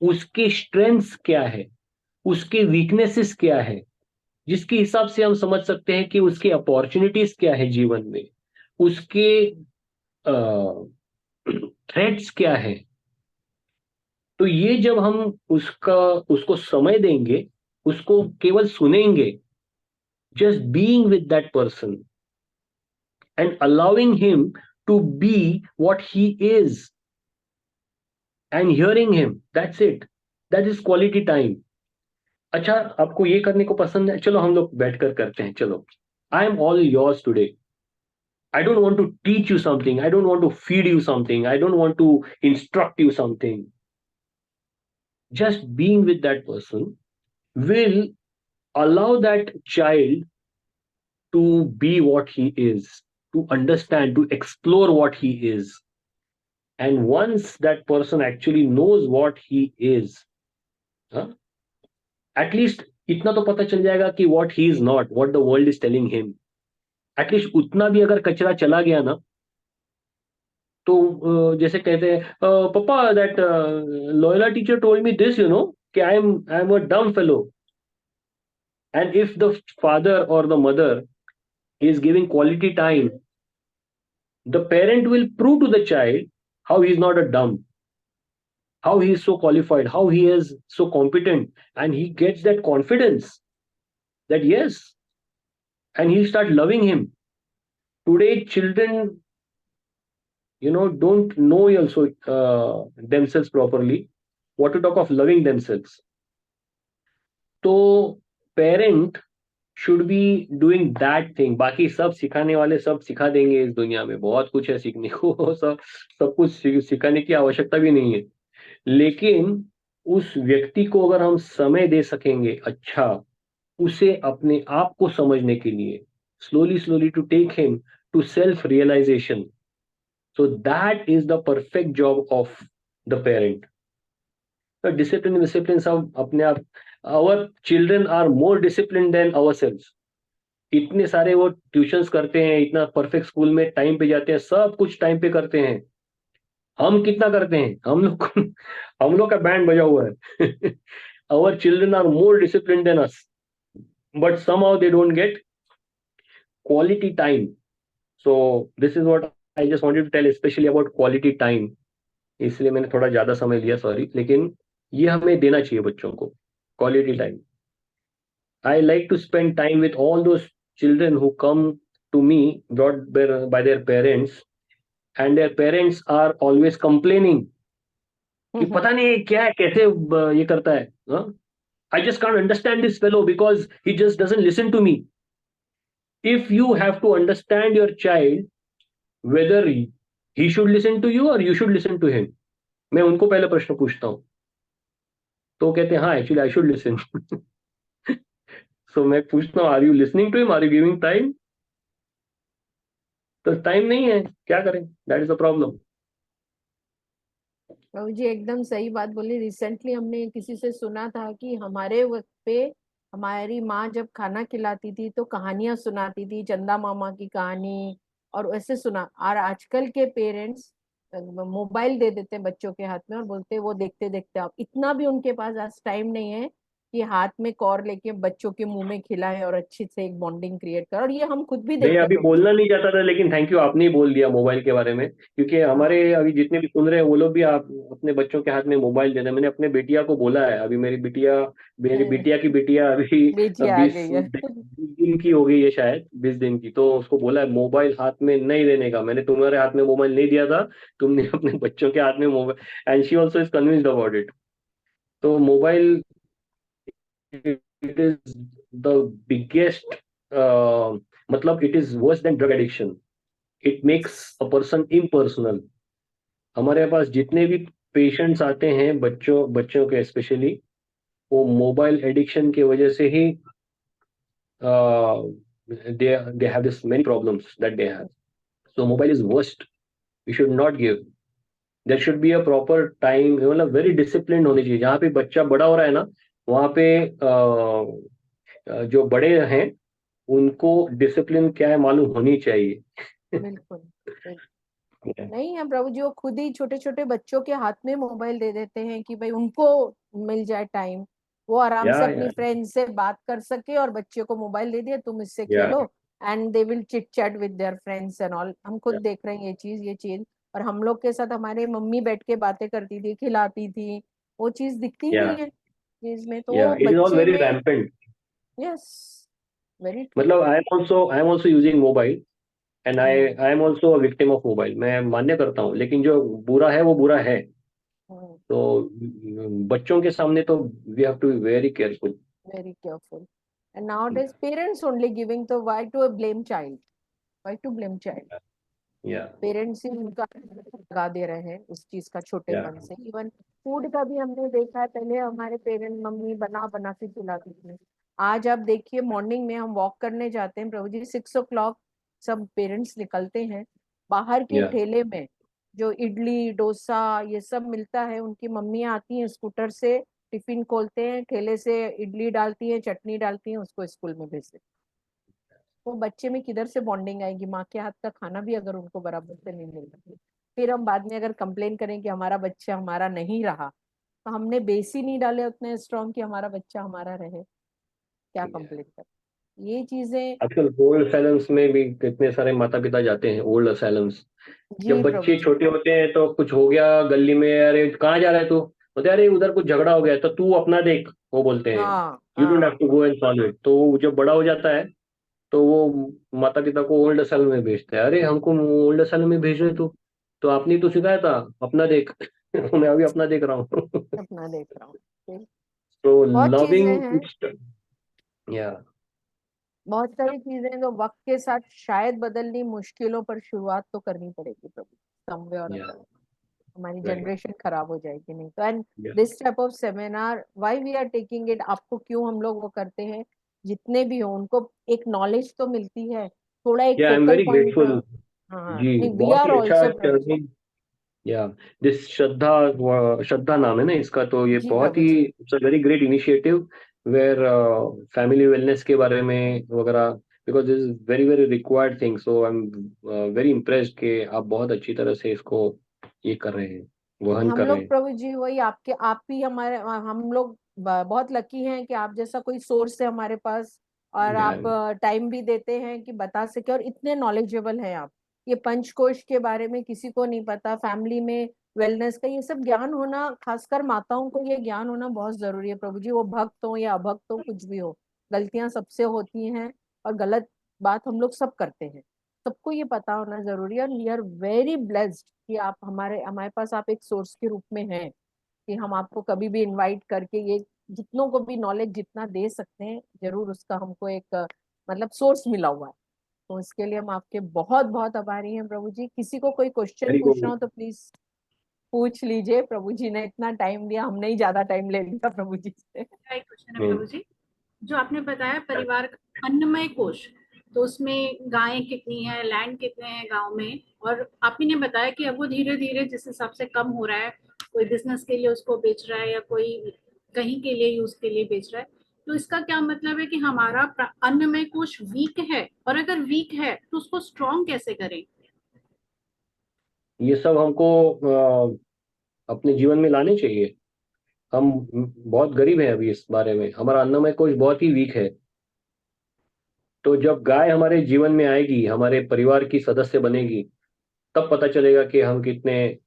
[SPEAKER 2] उसके स्ट्रेंथ्स क्या है, उसके वीकनेसेस क्या है, जिसके हिसाब से हम समझ सकते हैं कि उसके अपॉर्चुनिटीज क्या है जीवन में, उसके थ्रेट्स क्या है। तो ये जब हम उसको समय देंगे, उसको केवल सुनेंगे, just being with that person and allowing him to be what he is and hearing him, that's it, that is quality time. अच्छा, आपको ये करने को पसंद है, चलो हम लोग बैठकर करते हैं, चलो, I am all yours today. I don't want to teach you something, I don't want to feed you something, I don't want to instruct you something. Just being with that person will allow that child to be what he is, to understand, to explore what he is. And once that person actually knows what he is, huh, at least इतना तो पता चल जाएगा कि what he is not, what the world is telling him. At least उतना भी अगर कचरा चला गया ना, तो जैसे कहते हैं, पापा that Loyola teacher told me this, कि I am a dumb fellow. And if the father और the mother is giving quality time, the parent will prove to the child how he is not a dumb, how he is so qualified, how he is so competent, and he gets that confidence that yes, and he'll start loving him. Today children don't know also themselves properly, what to talk of loving themselves. तो parent should be doing that thing. बाकी सब सिखाने वाले सब सिखा देंगे, इस दुनिया में बहुत कुछ है सीखने को, सब कुछ सिखाने की आवश्यकता भी नहीं है. लेकिन उस व्यक्ति को अगर हम समय दे सकेंगे, अच्छा, उसे अपने आप को समझने के लिए, slowly to take him to self realization, so that is the perfect job of the parent. The discipline सब अपने आप, our children are more disciplined than ourselves. इतने सारे वो ट्यूशंस करते हैं, इतना परफेक्ट स्कूल में टाइम पे जाते हैं, सब कुछ टाइम पे करते हैं. हम कितना करते हैं? हम लोग का बैंड बजा हुआ है. Our children are more disciplined than us, but somehow they don't get quality time. So this is what I just wanted to tell, especially about quality time. इसलिए मैंने थोड़ा ज्यादा समय लिया, सॉरी, लेकिन ये हमें देना चाहिए बच्चों को, quality time. I like to spend time with all those children who come to me brought by their parents, and their parents are always complaining कि पता नहीं क्या है, कैसे ये करता है. I just can't understand this fellow because he just doesn't listen to me. If you have to understand your child, whether he should listen to you or you should listen to him, मैं उनको पहले प्रश्न पूछता हूँ, तो कहते हैं हाँ, actually I should listen. So मैं पूछता हूँ, are you listening to him, are you giving time? तो टाइम नहीं है, क्या करें, दैट इज द प्रॉब्लम.
[SPEAKER 3] जी एकदम सही बात बोली. रिसेंटली हमने किसी से सुना था कि हमारे वक्त पे हमारी माँ जब खाना खिलाती थी तो कहानियां सुनाती थी, चंदा मामा की कहानी और ऐसे सुना. और आजकल के पेरेंट्स मोबाइल दे देते हैं बच्चों के हाथ में और बोलते हैं वो देखते देखते. आप इतना भी उनके पास आज टाइम नहीं है कि हाथ में कौर लेके बच्चों के मुंह में खिलाए और अच्छे से एक बॉन्डिंग क्रिएट कर, और ये हम खुद भी
[SPEAKER 2] मैं
[SPEAKER 3] देखते हैं
[SPEAKER 2] अभी
[SPEAKER 3] प्रभु जी।
[SPEAKER 2] बोलना नहीं चाहता था, लेकिन थैंक यू, आपने ही बोल दिया मोबाइल के बारे में, क्योंकि हमारे
[SPEAKER 3] हाँ
[SPEAKER 2] अभी जितने भी सुन रहे हैं वो लोग भी आप अपने बच्चों के हाथ में मोबाइल दे दें। मैंने अपने बेटिया को बोला है, अभी मेरी
[SPEAKER 3] मेरे
[SPEAKER 2] बिटिया की बिटिया अभी
[SPEAKER 3] बेटी आ
[SPEAKER 2] बीस
[SPEAKER 3] गई है।
[SPEAKER 2] 20 दिन की हो गई है, शायद 20 दिन की। तो उसको बोला है मोबाइल हाथ में नहीं देने का। मैंने तुम्हारे हाथ में मोबाइल नहीं दिया था, तुमने अपने बच्चों के हाथ में mobile, and she also is convinced about it. तो mobile, it is the biggest, मतलब it is worse than drug addiction. It makes a person impersonal. हमारे पास जितने भी पेशेंट्स आते हैं, बच्चों बच्चों के स्पेशली, वो मोबाइल एडिक्शन की वजह से ही they have this many problems that they have. So mobile is worst. We should not give. There should be a proper time, मतलब वेरी डिसिप्लिन होनी चाहिए। जहाँ पे बच्चा बड़ा हो रहा है ना, वहाँ पे जो बड़े हैं उनको डिसिप्लिन क्या है मालूम होनी चाहिए।
[SPEAKER 3] बिल्कुल नहीं है प्रभु जी, वो खुद ही छोटे छोटे बच्चों के हाथ में मोबाइल दे देते हैं कि भाई उनको मिल जाए टाइम, वो आराम से
[SPEAKER 2] या
[SPEAKER 3] अपनी फ्रेंड से बात कर सके, और बच्चे को मोबाइल दे दिया तुम इससे
[SPEAKER 2] या
[SPEAKER 3] खेलो, and they will chit chat with their friends and all. हम खुद
[SPEAKER 2] या
[SPEAKER 3] देख रहे हैं ये चीज। और हम लोग के साथ हमारे मम्मी बैठ के बातें करती थी, खिलाती थी, वो चीज दिखती ही
[SPEAKER 2] या
[SPEAKER 3] नहीं है चीज में, तो
[SPEAKER 2] या
[SPEAKER 3] वो
[SPEAKER 2] इट इज ऑल
[SPEAKER 3] बच्चे
[SPEAKER 2] वेरी
[SPEAKER 3] में।
[SPEAKER 2] रैम्पेंट।
[SPEAKER 3] Yes, very true.
[SPEAKER 2] मतलब I am also using mobile, and I am also a victim of mobile. मैं मान्य करता हूँ, लेकिन जो बुरा है वो बुरा है। तो बच्चों के सामने तो we have to be very careful.
[SPEAKER 3] Very careful. And nowadays parents only giving, तो why to blame child, why to blame child?
[SPEAKER 2] या
[SPEAKER 3] पेरेंट्स ही उनका लगा दे रहे हैं उस चीज का
[SPEAKER 2] या
[SPEAKER 3] छोटेपन से। इवन फूड का भी हमने देखा है, पहले हमारे पेरेंट मम्मी बना बना के खिलाती थी। आज आप देखिए, मॉर्निंग में हम वॉक करने जाते हैं प्रभु जी, 6 o'clock सब पेरेंट्स निकलते हैं, बाहर के
[SPEAKER 2] या
[SPEAKER 3] ठेले में जो इडली डोसा ये सब मिलता है, उनकी मम्मियाँ आती हैं स्कूटर से, टिफिन खोलते हैं, ठेले से इडली डालती हैं, चटनी डालती हैं, उसको स्कूल में भेजते हैं। वो बच्चे में किधर से बॉन्डिंग आएगी? माँ के हाथ का खाना भी अगर उनको बराबर से नहीं मिल रहा, फिर हम बाद में अगर कंप्लेन करें कि हमारा बच्चा हमारा नहीं रहा, तो हमने बेस ही नहीं डाले उतने स्ट्रॉन्ग कि हमारा बच्चा हमारा रहे, क्या कंप्लेन कर? ये चीजें।
[SPEAKER 2] आजकल ओल्ड असैलम्स में भी कितने सारे माता पिता जाते हैं, ओल्ड असैलम्स। जब
[SPEAKER 3] जी प्रभु
[SPEAKER 2] बच्चे
[SPEAKER 3] जी।
[SPEAKER 2] छोटे होते हैं तो कुछ हो गया गली में, अरे कहाँ जा रहा है तू, बोलते अरे उधर कुछ झगड़ा हो गया तो तू अपना देख, वो बोलते हैं।
[SPEAKER 3] हाँ
[SPEAKER 2] यू डोंट हैव
[SPEAKER 3] हाँ।
[SPEAKER 2] To go and solve it. तो वो जब बड़ा हो जाता है तो वो माता पिता को ओल्ड असैलम में भेजते हैं। अरे हमको ओल्ड असैलम में भेज रहे तू, तो आपने ही तो सिखाया था अपना देख। मैं अभी अपना देख रहा हूँ।
[SPEAKER 3] अपना देख रहा हूँ। फिर
[SPEAKER 2] तो
[SPEAKER 3] बहुत चीजें
[SPEAKER 2] लविंग,
[SPEAKER 3] हैं,
[SPEAKER 2] या
[SPEAKER 3] बहुत सारी चीजें जो वक्त के साथ शायद बदलनी मुश्किलों, पर शुरुआत तो करनी पड़ेगी प्रभु, समवे और
[SPEAKER 2] या
[SPEAKER 3] अदर। हमारी
[SPEAKER 2] राइट
[SPEAKER 3] जनरेशन खराब हो जाएगी नहीं तो। एंड
[SPEAKER 2] या
[SPEAKER 3] this type of seminar why we are taking it, आपको क्यों हम लोग वो करते हैं, जितने भी हो उनको एक नॉलेज तो मिलती है, थोड़ा एक
[SPEAKER 2] I am
[SPEAKER 3] focal
[SPEAKER 2] very
[SPEAKER 3] point.
[SPEAKER 2] Grateful.
[SPEAKER 3] हाँ
[SPEAKER 2] जी,
[SPEAKER 3] नहीं, वी
[SPEAKER 2] बहुत
[SPEAKER 3] आर
[SPEAKER 2] ही अच्छा
[SPEAKER 3] ऑल्सो प्रभु जी।
[SPEAKER 2] चर्निंग। या दिस श्रद्धा, श्रद्धा नाम है ना इसका, तो ये
[SPEAKER 3] जी
[SPEAKER 2] बहुत
[SPEAKER 3] प्रभु
[SPEAKER 2] ही
[SPEAKER 3] जी।
[SPEAKER 2] It's a very great initiative where family wellness के बारे में वगैरह, because this is very very required thing. So I am very impressed कि आप बहुत अच्छी तरह से इसको ये कर रहे हैं, वहन
[SPEAKER 3] हम
[SPEAKER 2] कर रहे
[SPEAKER 3] लोग
[SPEAKER 2] हैं।
[SPEAKER 3] प्रभु जी वही आपके, आप ही हमारे, हम लोग बहुत लकी हैं कि आप जैसा कोई सोर्स है हमारे पास, और
[SPEAKER 2] या
[SPEAKER 3] आप टाइम भी देते हैं कि बता सके, और इतने नॉलेजेबल हैं आप। ये पंचकोश के बारे में किसी को नहीं पता, फैमिली में वेलनेस का ये सब ज्ञान होना, खासकर माताओं को ये ज्ञान होना बहुत जरूरी है प्रभु जी। वो भक्त हो या अभक्त हो, कुछ भी हो, गलतियां सबसे होती हैं, और गलत बात हम लोग सब करते हैं, सबको ये पता होना जरूरी है। और वी आर वेरी ब्लेस्ड कि आप हमारे हमारे पास आप एक सोर्स के रूप में हैं, कि हम आपको कभी भी इनवाइट करके ये जितनों को भी नॉलेज जितना दे सकते हैं, जरूर उसका हमको एक मतलब सोर्स मिला हुआ है। तो इसके लिए हम आपके बहुत बहुत आभारी हैं प्रभु जी। किसी को कोई क्वेश्चन
[SPEAKER 2] वेरी
[SPEAKER 3] पूछना
[SPEAKER 2] गुड।
[SPEAKER 3] हो तो प्लीज पूछ लीजिए, प्रभु जी ने इतना टाइम दिया, हमने ही ज्यादा टाइम ले लिया प्रभु जी से।
[SPEAKER 1] मेरा एक क्वेश्चन है प्रभु जी, जो आपने बताया परिवार का अन्नमय कोष, तो उसमें गायें कितनी है, लैंड कितने हैं गांव में, और आप ही ने बताया कि अब वो धीरे धीरे जिस हिसाब से कम हो रहा है, कोई बिजनेस के लिए उसको बेच रहा है या कोई कहीं के लिए यूज के लिए बेच रहा है, तो इसका क्या मतलब है कि हमारा अन्नमय कोष वीक है, और अगर वीक है तो उसको स्ट्रॉन्ग कैसे करें?
[SPEAKER 2] ये सब हमको अपने जीवन में लाने चाहिए। हम बहुत गरीब हैं अभी, इस बारे में हमारा अन्नमय कोश बहुत ही वीक है। तो जब गाय हमारे जीवन में आएगी, हमारे परिवार की सदस्य बनेगी, तब पता चलेगा कि हम कितने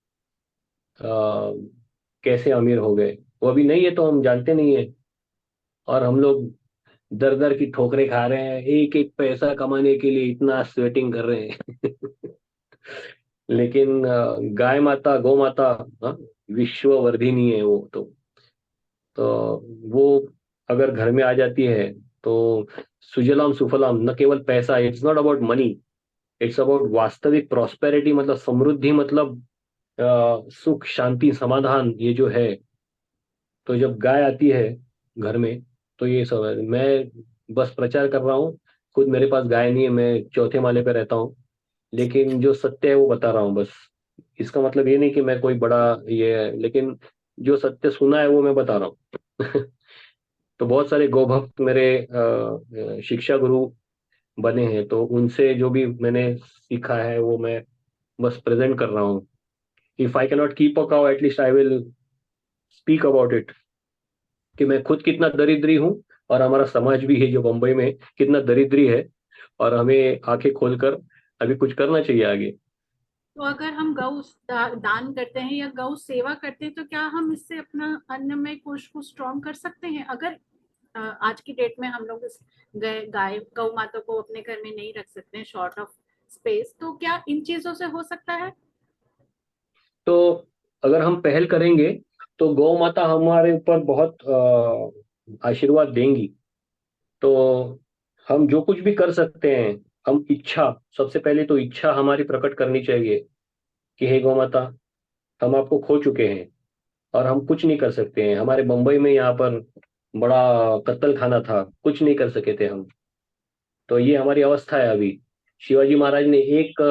[SPEAKER 2] कैसे अमीर हो गए। वो अभी नहीं है तो हम जानते नहीं है, और हम लोग दर दर की ठोकरें खा रहे हैं, एक एक पैसा कमाने के लिए इतना स्वेटिंग कर रहे हैं। लेकिन गाय माता, गौ माता, हाँ, विश्ववर्धिनी है वो तो वो अगर घर में आ जाती है तो सुजलाम सुफलाम, न केवल पैसा, it's not about money, it's about वास्तविक प्रॉस्पेरिटी, मतलब समृद्धि, मतलब सुख शांति समाधान, ये जो है। तो जब गाय आती है घर में, तो ये सब है। मैं बस प्रचार कर रहा हूँ, खुद मेरे पास गाय नहीं है, मैं चौथे माले पे रहता हूँ, लेकिन जो सत्य है वो बता रहा हूँ बस। इसका मतलब ये नहीं कि मैं कोई बड़ा ये है, लेकिन जो सत्य सुना है वो मैं बता रहा हूँ। तो बहुत सारे गोभक्त मेरे शिक्षा गुरु बने हैं, तो उनसे जो भी मैंने सीखा है वो मैं बस प्रेजेंट कर रहा हूँ। If I can not keep a cow, at least I will speak about it, कि मैं खुद कितना दरिद्री हूँ, और हमारा समाज भी है जो बम्बई में कितना दरिद्री है, और हमें आंखें खोलकर अभी कुछ करना चाहिए आगे।
[SPEAKER 1] तो अगर हम दान करते हैं या गौ सेवा करते हैं तो क्या हम इससे अपना अन्नमय कोश को स्ट्रॉन्ग कर सकते हैं? अगर आज की डेट में हम लोग इस गाय गौ माता को अपने घर में नहीं रख सकते हैं, शॉर्ट ऑफ स्पेस, तो क्या इन चीजों से हो सकता है?
[SPEAKER 2] तो अगर हम पहल करेंगे तो गौ माता हमारे ऊपर बहुत आशीर्वाद देंगी। तो हम जो कुछ भी कर सकते हैं, हम इच्छा, सबसे पहले तो इच्छा हमारी प्रकट करनी चाहिए कि हे गौ माता, हम आपको खो चुके हैं और हम कुछ नहीं कर सकते हैं। हमारे मुंबई में यहाँ पर बड़ा कत्ल खाना था, कुछ नहीं कर सके थे हम। तो ये हमारी अवस्था है अभी। शिवाजी महाराज ने एक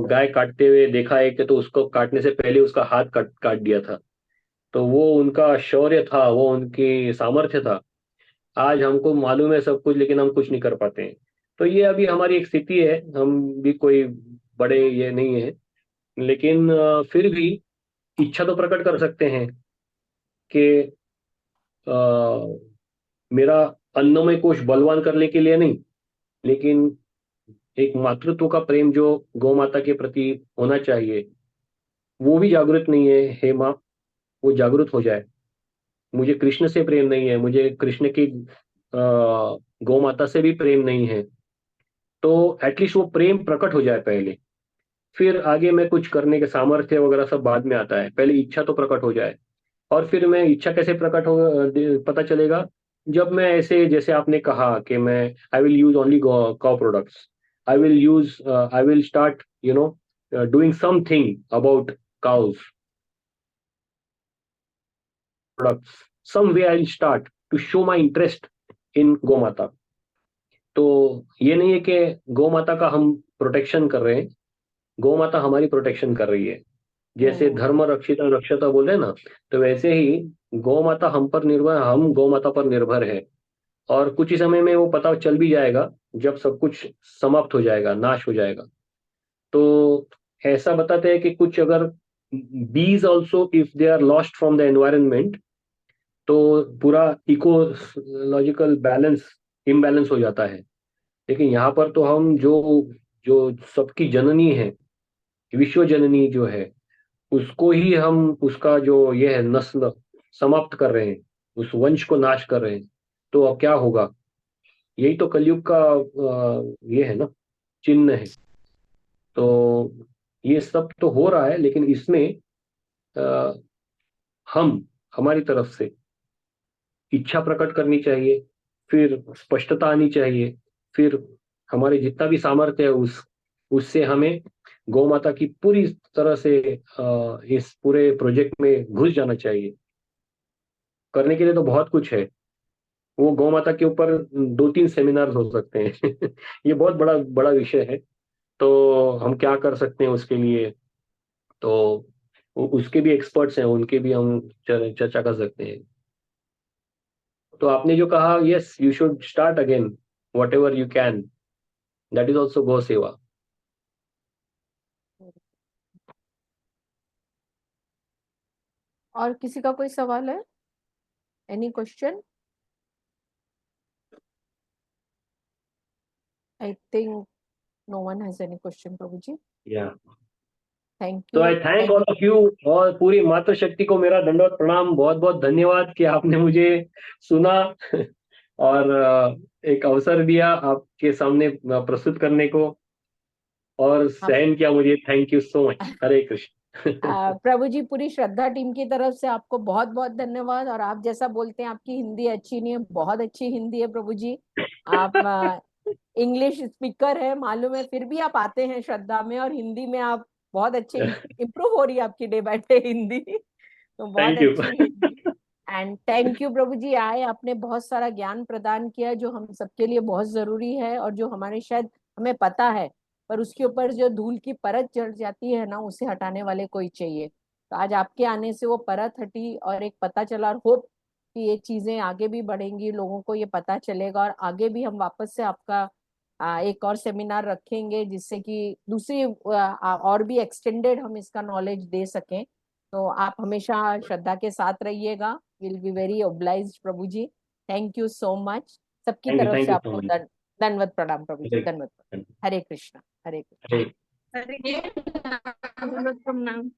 [SPEAKER 2] गाय काटते हुए देखा है कि, तो उसको काटने से पहले उसका हाथ काट काट दिया था। तो वो उनका शौर्य था, वो उनकी सामर्थ्य था। आज हमको मालूम है सब कुछ, लेकिन हम कुछ नहीं कर पाते हैं। तो ये अभी हमारी एक स्थिति है, हम भी कोई बड़े ये नहीं है, लेकिन फिर भी इच्छा तो प्रकट कर सकते हैं कि मेरा अन्नमय कोश बलवान करने के लिए नहीं, लेकिन एक मातृत्व का प्रेम जो गौ माता के प्रति होना चाहिए, वो भी जागृत नहीं है। हे माँ, वो जागृत हो जाए। मुझे कृष्ण से प्रेम नहीं है, मुझे कृष्ण की गौ माता से भी प्रेम नहीं है। तो एटलीस्ट वो प्रेम प्रकट हो जाए पहले, फिर आगे मैं कुछ करने के सामर्थ्य वगैरह सब बाद में आता है। पहले इच्छा तो प्रकट हो जाए। और फिर मैं इच्छा कैसे प्रकट हो पता चलेगा, जब मैं ऐसे, जैसे आपने कहा कि मैं I will use only cow products, I will start doing something about cows products, some way I will start to show my interest in gau mata. तो ये नहीं है कि गौ माता का हम प्रोटेक्शन कर रहे हैं, गौ माता हमारी प्रोटेक्शन कर रही है। जैसे
[SPEAKER 3] हम्म।
[SPEAKER 2] धर्म रक्षिता रक्षता बोल रहे हैं ना, तो वैसे ही गौ माता हम पर निर्भर, हम गौ माता पर निर्भर है। और कुछ ही समय में वो पता चल भी जाएगा, जब सब कुछ समाप्त हो जाएगा, नाश हो जाएगा। तो ऐसा बताते हैं कि कुछ अगर bees also if they are lost from the environment, तो पूरा इकोलॉजिकल बैलेंस इम्बैलेंस हो जाता है। लेकिन यहाँ पर तो हम जो जो सबकी जननी है, विश्व जननी जो है, उसको ही हम, उसका जो ये है नस्ल, समाप्त कर रहे हैं, उस वंश को नाश कर रहे हैं। तो अब क्या होगा? यही तो कलयुग का ये है ना, चिन्ह है। तो ये सब तो हो रहा है, लेकिन इसमें अ, हम, हमारी तरफ से इच्छा प्रकट करनी चाहिए, फिर स्पष्टता आनी चाहिए, फिर हमारे जितना भी सामर्थ्य है उससे हमें गौ माता की पूरी तरह से इस पूरे प्रोजेक्ट में घुस जाना चाहिए। करने के लिए तो बहुत कुछ है। वो गौ माता के ऊपर 2-3 सेमिनार हो सकते हैं। ये बहुत बड़ा बड़ा विषय है। तो हम क्या कर सकते हैं उसके लिए, तो उसके भी एक्सपर्ट्स हैं, उनके भी हम चर्चा कर सकते हैं। तो आपने जो कहा, yes you should start again what ever you can, that is also go सेवा।
[SPEAKER 3] और किसी का कोई सवाल है? Any question? I think no one has any question, Prabhuji.
[SPEAKER 2] Yeah.
[SPEAKER 3] Thank
[SPEAKER 2] तो
[SPEAKER 3] you.
[SPEAKER 2] I thank all of you, और पूरी मातृशक्ति को मेरा दंडवत प्रणाम, बहुत बहुत धन्यवाद कि आपने मुझे सुना और एक अवसर दिया आपके सामने प्रस्तुत करने को और सहन किया मुझे। Thank you so much. Hare Krishna.
[SPEAKER 3] Prabhu ji, पूरी श्रद्धा टीम की तरफ से आपको बहुत बहुत धन्यवाद। और आप जैसा बोलते हैं आपकी हिंदी अच्छी नहीं है, बहुत अच्छी हिंदी है प्रभु जी। आप इंग्लिश स्पीकर है मालूम है, फिर भी आप आते हैं श्रद्धा में और हिंदी में आप बहुत अच्छे इम्प्रूव हो रही है आपकी डे बाय डे हिंदी। तो बहुत
[SPEAKER 2] थैंक यू।
[SPEAKER 3] अच्छी हिंदी। एंड थैंक यू प्रभु जी, आए आपने बहुत सारा ज्ञान प्रदान किया जो हम सबके लिए बहुत जरूरी है और जो हमारे शायद हमें पता है, पर उसके ऊपर जो धूल की परत चढ़ जाती है ना, उसे हटाने वाले कोई चाहिए। तो आज आपके आने से वो परत हटी और एक पता चला, और होप कि ये चीजें आगे भी बढ़ेंगी, लोगों को ये पता चलेगा और आगे भी हम वापस से आपका एक और सेमिनार रखेंगे जिससे कि दूसरी और भी एक्सटेंडेड हम इसका नॉलेज दे सकें। तो आप हमेशा श्रद्धा के साथ रहिएगा। Will be very obliged Prabhu ji. Thank you so much. सबकी तरफ से
[SPEAKER 2] थैंक यू
[SPEAKER 3] आपको
[SPEAKER 2] सो मच।
[SPEAKER 3] दंडवत प्रणाम प्रभु जी, दंडवत। हरे कृष्णा, हरे कृष्णा।
[SPEAKER 1] हरे कृष्ण।